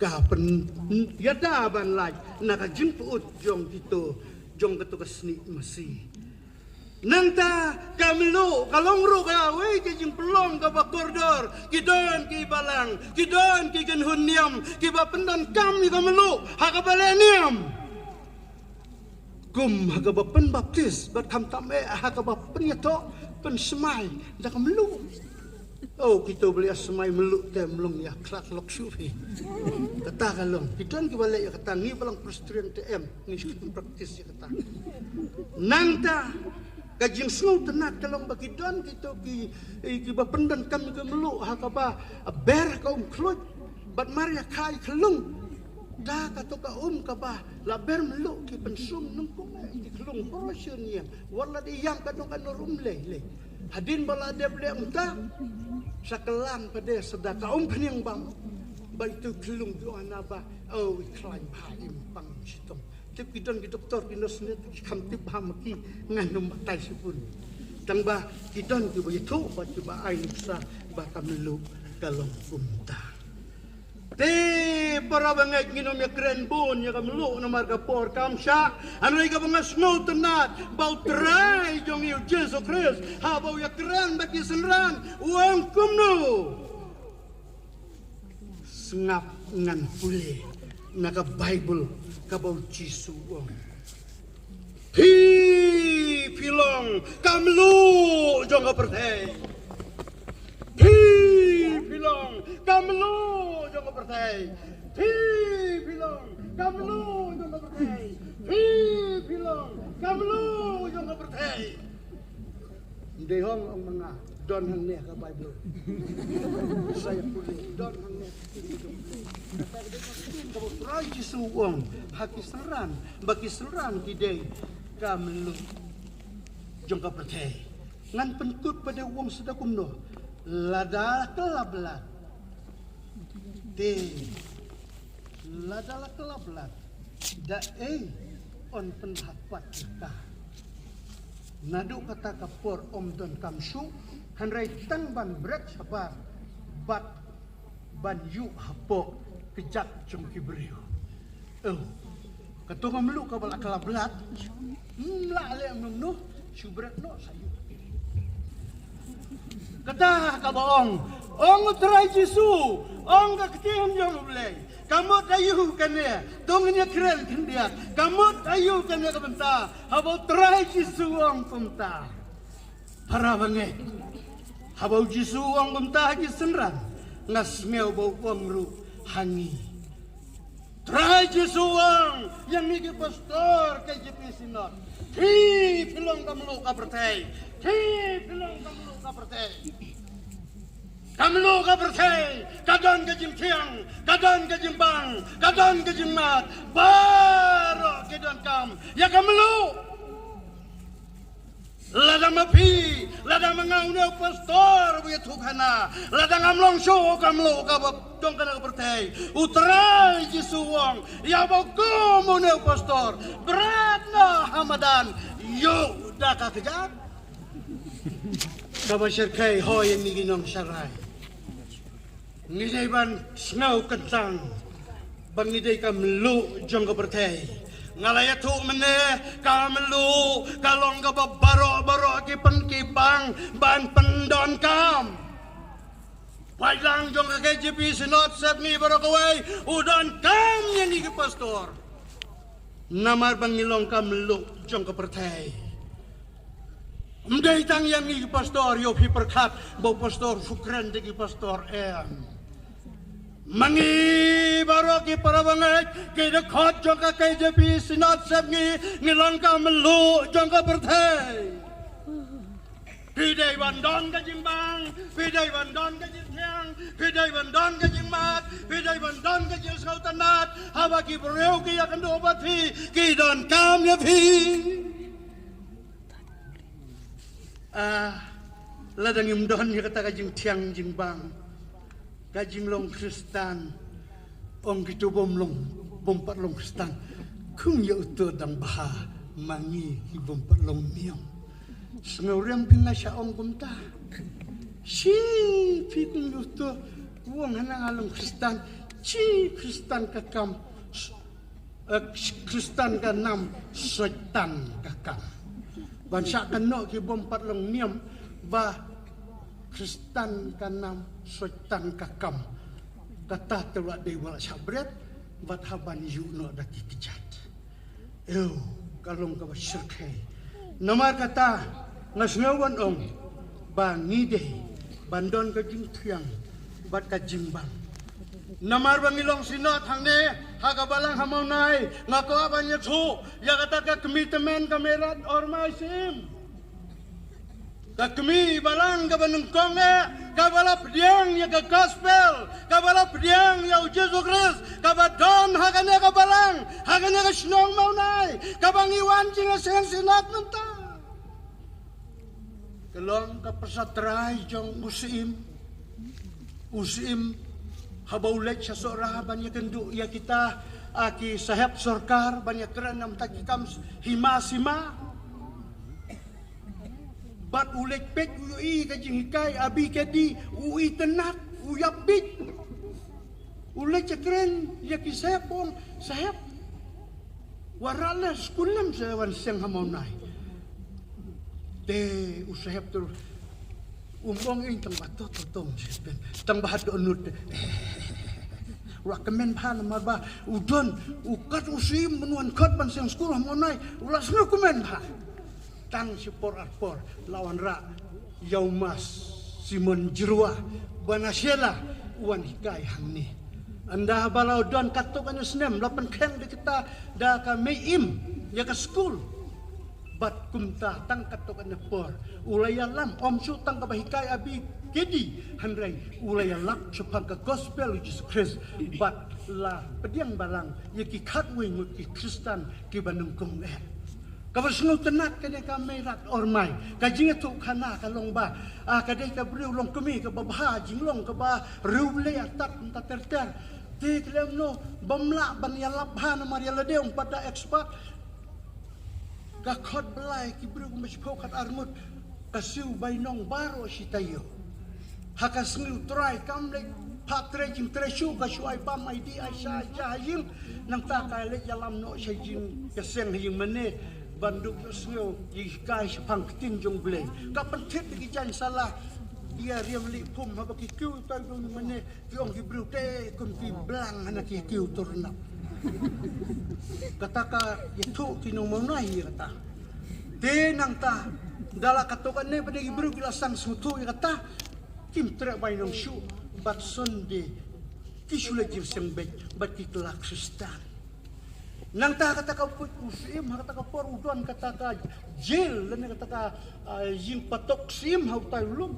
Speaker 1: kapen yada ban lai naka jimpuut jong gitu jong ketuka seni masih nanta kamilo kalongro ka we ke jimpelong ka bakordor kidon ki balang kidon ki genhuniam ki bapendan kami kamilo hakabaleniam kum hakabapen baptis bat kam tame hakabapen yato pen semai dak kamilo Oh, kita boleh semai meluk tem melung ya klak lok syufi. Kata kalong, kita ni balik ya kata ni balang persetujuan TM ni sistem praktis ya kata. Nanta kajing sungguh tenat kalong bagi don kita ki bapendan kami ke meluk hakaba ber kaum kelut bat maria kai kelung. Dah kata ka kaba la ber meluk ki pensum nungkung ki kelung porosyon yang wala di yang kadong kanorum le. Hadin bala dia boleh entah Sakalang pada sedaka pening bang. Baik tu kelung doa naba. Oh, klaim paim bang sitom. Tapi kita doktor kita sendiri kamtip hamaki ngan matai sepun. Tang ba kita tu begitu baca ba ai nuksa ba kamelu kalong kumta. Te para bangay nginom ya kren bon ya kamlu na marka por kamsha anay ka mga snow tenat bau try jong yu Jesus Christ habau ya kren bagi senran uang kumno sengap ngan pule naka Bible kabau Jisu uang hi pilong kamlu jong ka pertay hi pilong kamlu jong ka pertay hi pilong kamlu jong ka pertay hi pilong kamlu jong ka pertay hindi hong ang mga don hang niya ka Bible saya puli don hang niya kamu try jisuwang hakisaran bakisaran kiday kamlu jong ka pertay ngan pentut pada wong sedakumno lada kelablat ladala kelablat da on pendapat kita nadu kata kapor om don kamsu hanrai tang ban brek sabar bat ban yu hapo kejak jong kibriu katunga melu kabal kelablat la ale amnu subret no sayu kata kabaong ong try Jisu ong kaktiam jong ulay kamot ayu kanya tongnya keren kendia kamot ayu kanya kabenta habau try Jisu ong kumta para bange habau Jisu ong kumta hagi senran ngasmeo bau pamru hangi try Jisu ong yang nigi pastor KJP Sinod hi pilong kamlu kapertay hi pilong kamlu kapertay kamlu kapertay kadon kajim tiang kadon kajim bang kadon kajim mat baro kedon kam ya kamlu ladang mapi ladang mengaunau pastor buya tukhana ladang amlong show kamlu kabab dong kana kapertay utrai jisuwang ya bau munau pastor berat na hamadan yo daka kejat kabasir kay hoy ni ginong saray ngiday ban snow kentang bangiday kamlu jong kapertay ngalaya tu mene kamlu kalong ka baro ki penkibang ban pendon kam pailang jong ka KJP Sinod set ni baro kaway udan kam yan ni pastor namar bangilong kamlu jong kapertay Mday tang yang ni pastor yo hiperkat bau pastor sukran degi pastor mangi baroki para bangai ke dekat jongka KJP Sinod sabngi ngilangka melu jongka pertai pidai bandon ka jimbang pidai bandon ka jintiang pidai bandon ka jingmat pidai bandon ka jing sautanat hawa ki bereu ki akan dobat fi ki don kam ya fi ladang imdon ya kata kajing tiang jing bang kajing long Kristan ong gitu bompat long Kristan kung ya uto dang baha mangi hi bompat long niang sengurang pinga siya ong kumta si pikung uto wong hanang along Kristan si Kristan kakam Kristan kanam setan kakam bansa kano ki bompat long niam ba Kristan kanam setan kakam kata terwak dewa sabret bat haban yuno daki kejat kalong ka basirkay namar kata ngasngawan ong bangide bandon ka jingtiang bat ka jimbang namar bangilong Sinod hangne hagabalang hamaunay ngako abanya tu ya kata ka commitment kamerat ormaisim kakmi balang ka banungkong kabala pediang ya ka gospel kabala pediang ya Jesus Christ kabadon hagane ka balang hagane ka sinong maunay kabangiwan jinga sen Sinod nanta kelong ka pasatray jong usim habaulet sa sora banyak kendu ya kita aki sahab sorkar banyak keren nam takikam himasima bat ulet pek ui kajing hikai abi kedi ui tenat uyapit. Ulay cakren, yaki sepong, sahep. Warala skulam sa wan siyang hamonay. Te usahep tur umong ing tang bato totong sispen. Tang bahat onut. Rakamen bahan marba udon ukat usim menuan kat ban siyang skul hamonay. Ulas no kumen bah. Tang si por arpor lawan ra Yaumas Simon Jirwa Banasiela uan hikai hangni. Anda balau don katuk anu senem lapan keng di kita dah ka meim ya ka school bat kumta tang katuk anu por ulayalam om su tang ka bahikai abi kedi handrai ulayalak sepang ka gospel Jesus Christ bat la pediang balang ya ki katwing ki Kristen ki Bandung kong Kabasngaw tanak kanya ka mayrat ormay. Kajing ito kana kalong ba. Kaday ka briw long kami ka babha jinglong ka ba riwle atat taterter. Ti klem no bamla ban yalabha na marialadeong pada expat. Kakot belai ki briw kumispokat armut kasiw baynong baro si tayo. Hakasngaw try kamlay patre jing tresu kasuay pamay di ay sa jahim nang takay yalam no sa jing kaseng hiyong mane. Banduk snow yikai sepang tinjong blay. Kapan tit lagi jangan salah. Dia riam lipum haba kikiu tahu mana kiong Hebrew te kun ki blang anak kikiu turna. Kata ka itu tinong monai kata. Te nang ta dala katokan ne pada Hebrew bilasang sutu kata kim trek bai nong shu bat sonde kisule jir seng bet bat kikelak Kristen. Nang ta kata ka put usim kata ka por udon kata ka jail dan kata ka jing patok sim hau tai lum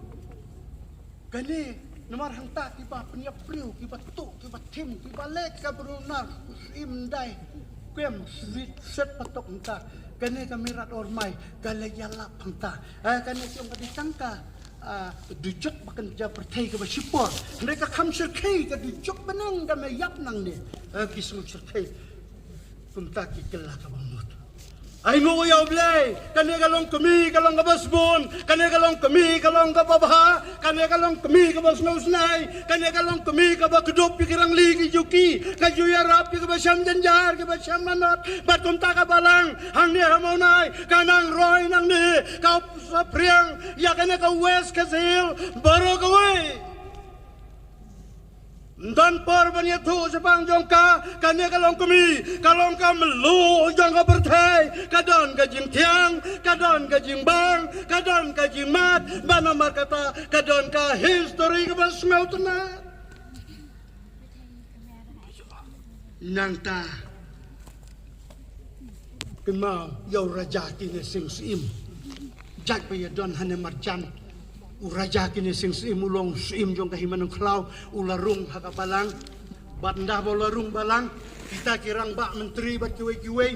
Speaker 1: kani namar hang ta ki ba peniap priu ki ba tu ki ba tim ki ba lek ka brunar usim dai kem set patok ta kani ka mirat ormai gale yala pangta kani siong ka ditangka dujok bakan ja pertai ka ba sipor mereka kamsir kai ka dujok benang ka mayap nang ni kismu cerkai Punta kikila ka bangmut. Ay mo yaw blay, kani kalong kami kalong kabasbon, kani kalong kami kalong kababha, kani kalong kami kabasnausnay, kani kalong kami kabakudup pikirang ligi juki, kajuyarap kabasyam janjar, kabasyam manot, bat kumta kabalang, hang ni hamonay, kanang roy nang ni, kau sa priang, ya kani ka west kasil, baro kaway. Dan por banya tu sepang jongka kanya kalong kami kalong ka melu jongka bertai kadon kajing tiang kadon kajing bang kadon kajing mat banamar kata kadon ka history ka basngaw tuna nang ta kemau yaw raja kini sing sim jak baya don hane marjan Uraja kini sing sim ulong sim jong kahimanong klau ularung hakabalang banda bolarung balang kita kirang bak menteri bat kiwe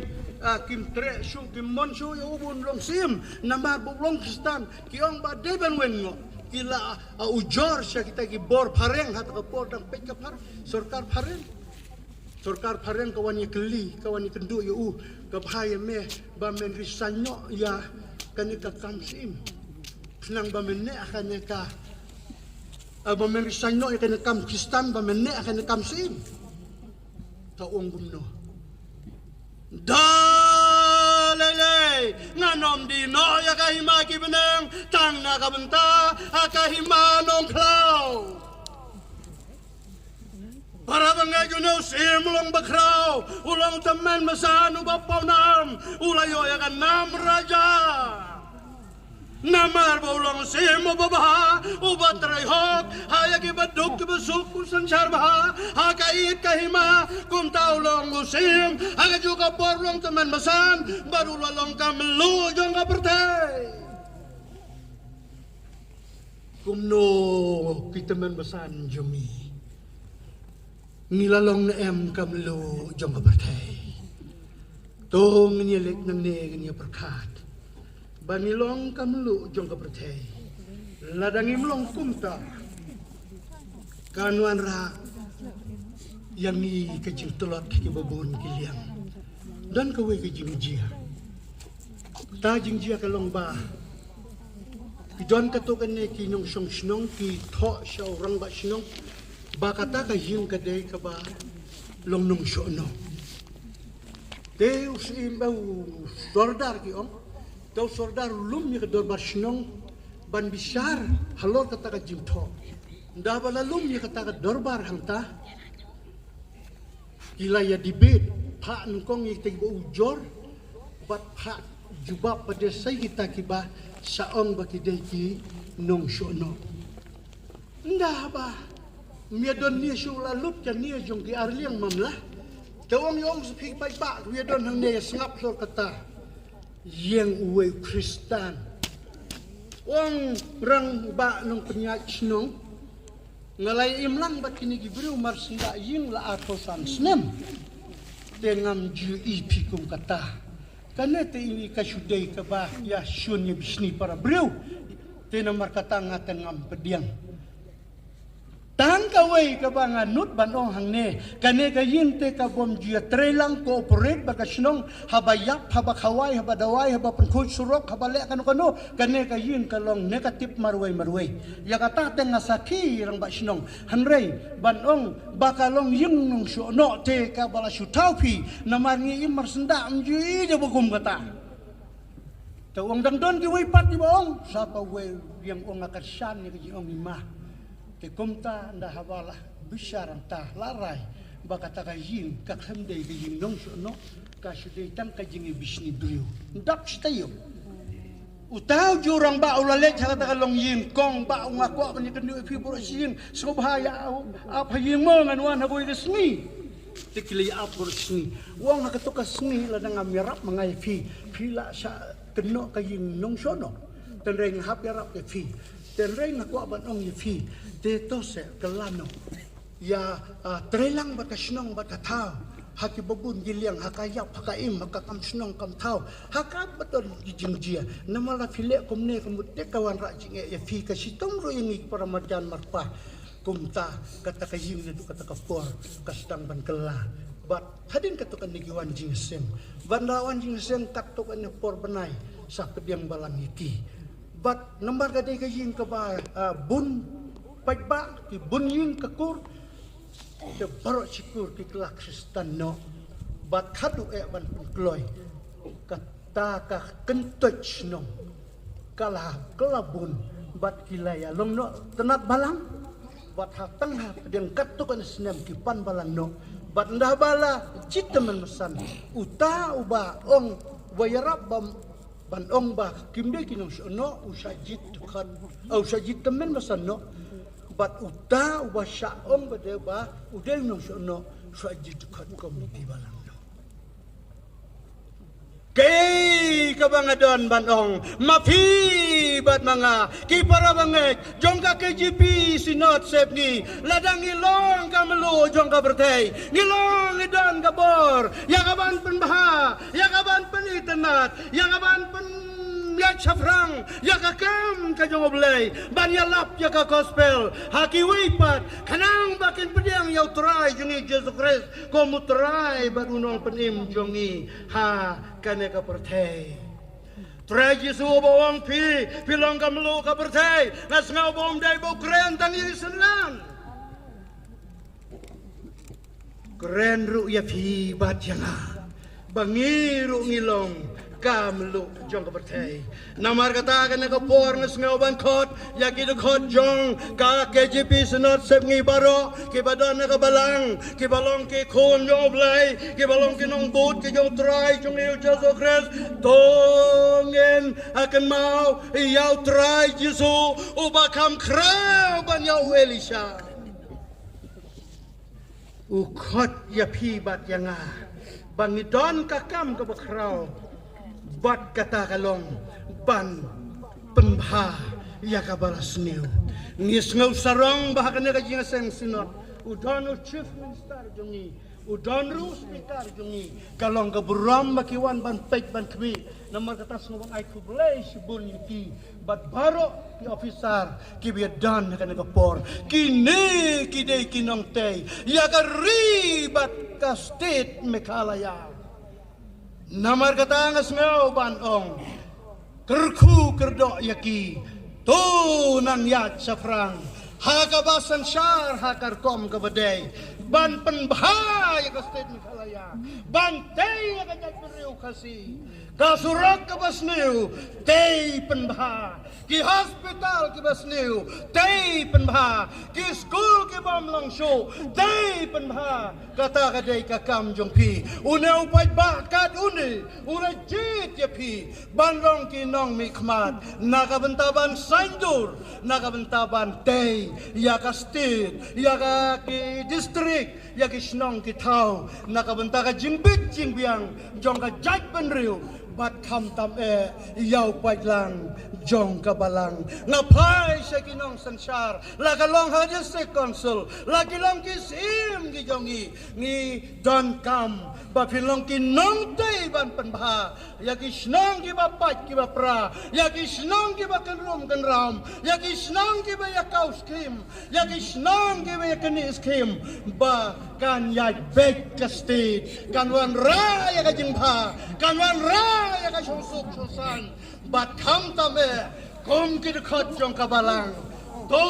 Speaker 1: kim tre su kim mon su ubun long sim namar bulong Kristen kiong ba deban wengo kila ujor sya kita ki bor pareng hat ka por dang pek par sarkar pareng kawan ye keli kawan ye kendu yu ka bhaya me ba men risanyo ya kanika kam sim Senang bamene akan ka bamerisan no akan kam Kristen bamene akan kam sim taong gumno dalele nganom di no ya kahima ki beneng tang na kabenta akahima nong klau para bangajuno sim ulong bakrau ulong teman masan ubapau nam ulayo ya kan nam raja Namar baulang semo babaha ubat rayhok haya ki baduk ki basuk sansar baha hakait kahima kum taulong musim haga juga porlong teman masan baru lalong kamelu jong ka pertai kumno ki teman masan jumi ngilalong na em kamelu jong ka pertai tong nyelik nang ne nya perkat Banilong kamlu jong kapertai ladangi melong kumta kanuan ra yang ni kecil telot ki babon kiliang dan kawe ke jing jia ta jing jia kalong ba Kidon katukan ni kinong siyong sinong ki to siya orang ba sinong bakata ka hing kaday ka ba long nung siyo no. Te usimbaw sordar ki ong. Tau sordar lum ni kador ba sinong ban bisar halor kata ka jim to. Nda ba lum ni kata ka dorbar hangta. Kila ya debate pak nungkong itig ujor bat pak jubab pada saya kita kiba saong baki deki nong shono. Ndah ba? Miadon ni syu lalut kan ni jong ki arliang mamlah. Tawang yong sepik pai ba miadon hang ne sngap sor kata. Yang uwe Kristan. Wong rang ba nong penyat snong. Ngalai imlang bat kini gibriu marsinda ying la atosan snem. Tengam ju ipi kum kata. Karena te ini kasudai ke bah ya syunnya bisni para beliau tena markata ngatan ngam pediang tang kawai ke bah nganut banong hang ne kane ka yin te ka bom jia trelang cooperate baka snong habayap habakawai habadawai habapenkut surok habale kanu kane ka yin kalong negatif marwai ya kata te ngasaki rang bak snong hanrei banong bakalong yung nung syono te ka bala syutaupi namarngi imar senda mji je bukum kata tawang dangdon ki wai pat di baong sapa wai yang ong akarsan ni ki ong imah te kumta nda habala bisyarang ta larai bakata ka yin ka khamdei ki yin nung syono ka syudei tang ka jingi bisni driu ndak stayo utau jurang ba ulalet kata kalong yin kong ba ngakwa ni kenu fi borsin so bahaya apa yin mo nganwan hagoy kesni tikli apur sni wong hakatuka sni ladang amirap mangai fi pila sa keno kayin nong sono tenreng hap yarap ke fi tenreng ngakwa banong ye fi deto se kelano ya trelang batasnong batatao haki babun giliang hakayap hakaim hakakam senong kam tau hakap betul dijingjia namala file komne kemude kawan rajing ya fi kasitong ro ini para marjan marpa kumta kata kayim itu kata kapor kastang ban kela bat hadin katukan nigiwan jingsem bandawan jingsem katukan por benai sa pediang balang iki bat nomor kadai kayim ke ba bun paiba ki bun yin kakur the barok sikur ki kelak Kristen no bat khadu ban kloy kata ka kentoj no kalah kelabun bat kilaya long no tenat balang bat hatang ha den katukan senem ki pan balang no bat ndah bala citemen mesan uta uba ong wayarab ban ong ba kimde kinong no usajit kan usajit temen mesan no bat uta uba syaom bade ba udel no sono sajid kat komiti balang no kei kabangadon banong mafi bat manga ki para bangek jongka KGP sinot sepni ladang ilong kamelu jongka bertei ngilong idon kabor yang aban penbaha yang aban penitenat yang aban pen ya syafrang ya kakam kajong oblay banyalap ya ka gospel haki wipat kanang bakin pediang ya utrai jungi Jesus Christ komu trai barunong penim jongi ha kane ka pertei trai Yesu bawang pilong kamelu ka pertei ngas ngau bom dai bo kren tang senang kren ru ya pi bat yanga bangiru ngilong kamlu jong kepertai namar kata kan ka por ngas ngawan khot ya ki khot jong ka KGP senot sep ngi baro ki badon ka balang ki balong ki khon yo blai ki balong ki nong bot ki jong trai jong eu Jesus Christ tongen akan mau yau trai Yesu ubakam krau ban yau Elisha khot ya pi bat yanga bangidon kakam ka bakrau bat kata kalong ban penbha ya kabalas niu ngis ngau sarong bahkan ka jinga seng sinot udon chief minister jongi udon ru speaker jongi kalong ka buram makiwan ban pek ban kwi namar kata ngawang ai ku blai sibun yiki bat baro ki officer ki biadan ka por kini kidei kinong tei ya ka ribat ka state mekalaya namar kata ngas ngau banong kerku kerdok yaki tu nang yat safrang hakabasan syar hakarkom kabadai ban penbahaya ka state Meghalaya bantay ka jat beriu kasi kasurak ka basniu tay penbah ki hospital ki basniu tay penbah ki school ki bamlang show tay penbah kata kadai ka kam jong pi une upai bakat une jit ya pi banrong ki nong mi khmat nakabentaban sandur nakabentaban tay ya ka state ya ka ki district ya ki snong ki thau nakabenta ka jingbit jingbiang jong ka jat benriu bat kham tam yau pai lang jong ka balang ngapai sa kinong sansar la ka long ha district council la ki long ki sim ki jongi ni don kam ba pilong ki nong tay ban panbha ya ki snong ki ba pat ki ba pra ya ki snong ki ba kanrom kanram ya ki snong ki ba ya kaus kim ya ki snong ki ba ya kanis kim ba kan ya bek ka state kan wan ra ya ka jingpha kan wan ra ya ka suk susan bat kham tame kom ki khot jong ka balang to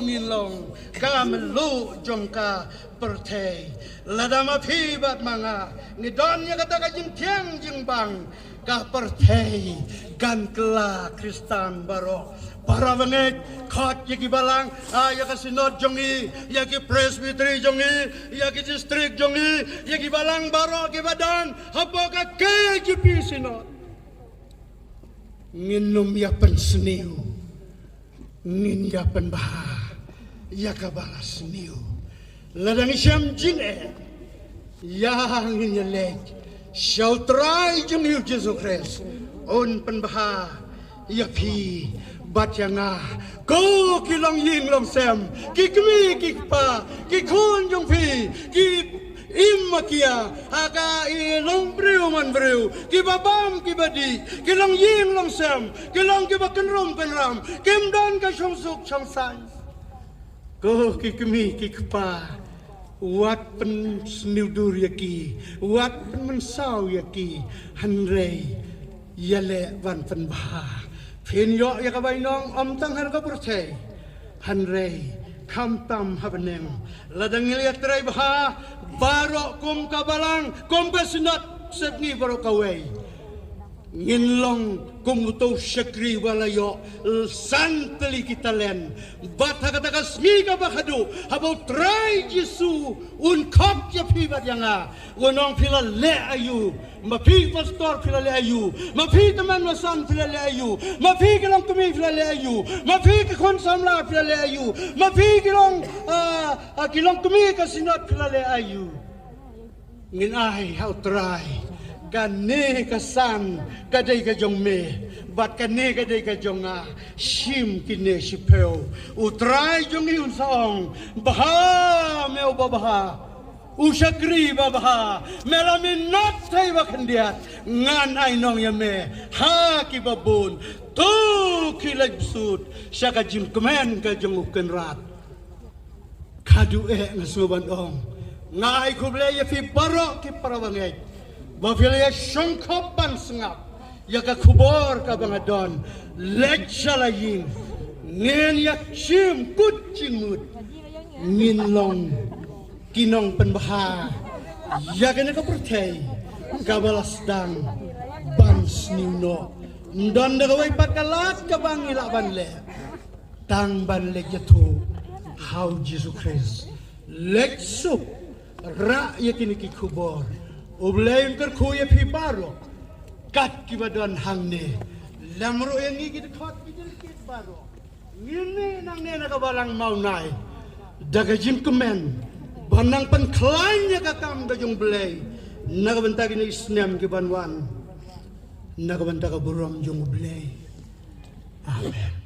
Speaker 1: min long ka melu jong ka perthei ladama phi bat manga ni don ya kata ka jing thiang jing bang ka perthei gan kela kristan baro para banget khot ya ki balang ya ka sinod jongi ya ki presbytery jongi ya ki district jongi ya ki balang baro ki badan habo ka ke ki pi sinod nginum ya pensniu nin ya penbah ya ka balas niu ladang syam jine yang nyelek syautrai jung yu Jesu Christ on penbah ya pi bat yanga ko kilong ying long sem ki kmi ki pa ki khun jung pi ki imakia aga ilong breu man breu ki babam ki badi ki long ying long sem ki long ki bakan rom penram kim don ka sung suk chang san ko ki kmi ki pa wat pen sniudur yaki wat pen mensau yaki hanrei yale van pen ba phin yo ya ka bai nong om tang har ka percay hanrei kham tam habeneng ladang liat trai bah baro kum kabalang kum besinat sepni baro kawai nginlong kum uto syakri walayo santali kita len bata kata kasmi ka bakadu habau trai Jesu un khop ya phi bat yanga wonong phila le ayu ma phi pastor phila le ayu ma phi taman masan phila le ayu ma phi kilong kumi phila le ayu ma phi ki khon samla phila le ayu ma phi kilong kumi ka sinat phila le ayu ngin ai hau trai kane kasan kadai ka jong me bat kane kadai ka jong shim kine shipeo utrai jong yun saong baha meu babaha usakri babaha melamin not thai ba khandiat ngan ai nong yame ha ki babun tu kilaj sud syaka jim kemen ka jong uken rat kadu ngasuban ong ngai kuble ya fi barok ki parawangai Bafilya syongkopan sengap ya ka kubor ka bangadon lek shalaying ngin yak shim kucingmut ngin long kinong penbaha ya kena ka perthei ka balasdang bans niuno ndon da way pakalat ka bangila banle tang banle jatu how Jesus Christ lek sup ra ya kini ki kubor ublayin kar kuya pi baro kat ki badan hangne lamro yang ni kita thot ki kit baro ngini nang ne na kabalang maunai daga jim kemen banang pan klanya ka kam da jong blay nagabanta ki ni snem ki banwan nagabanta ka buram jong blay amen.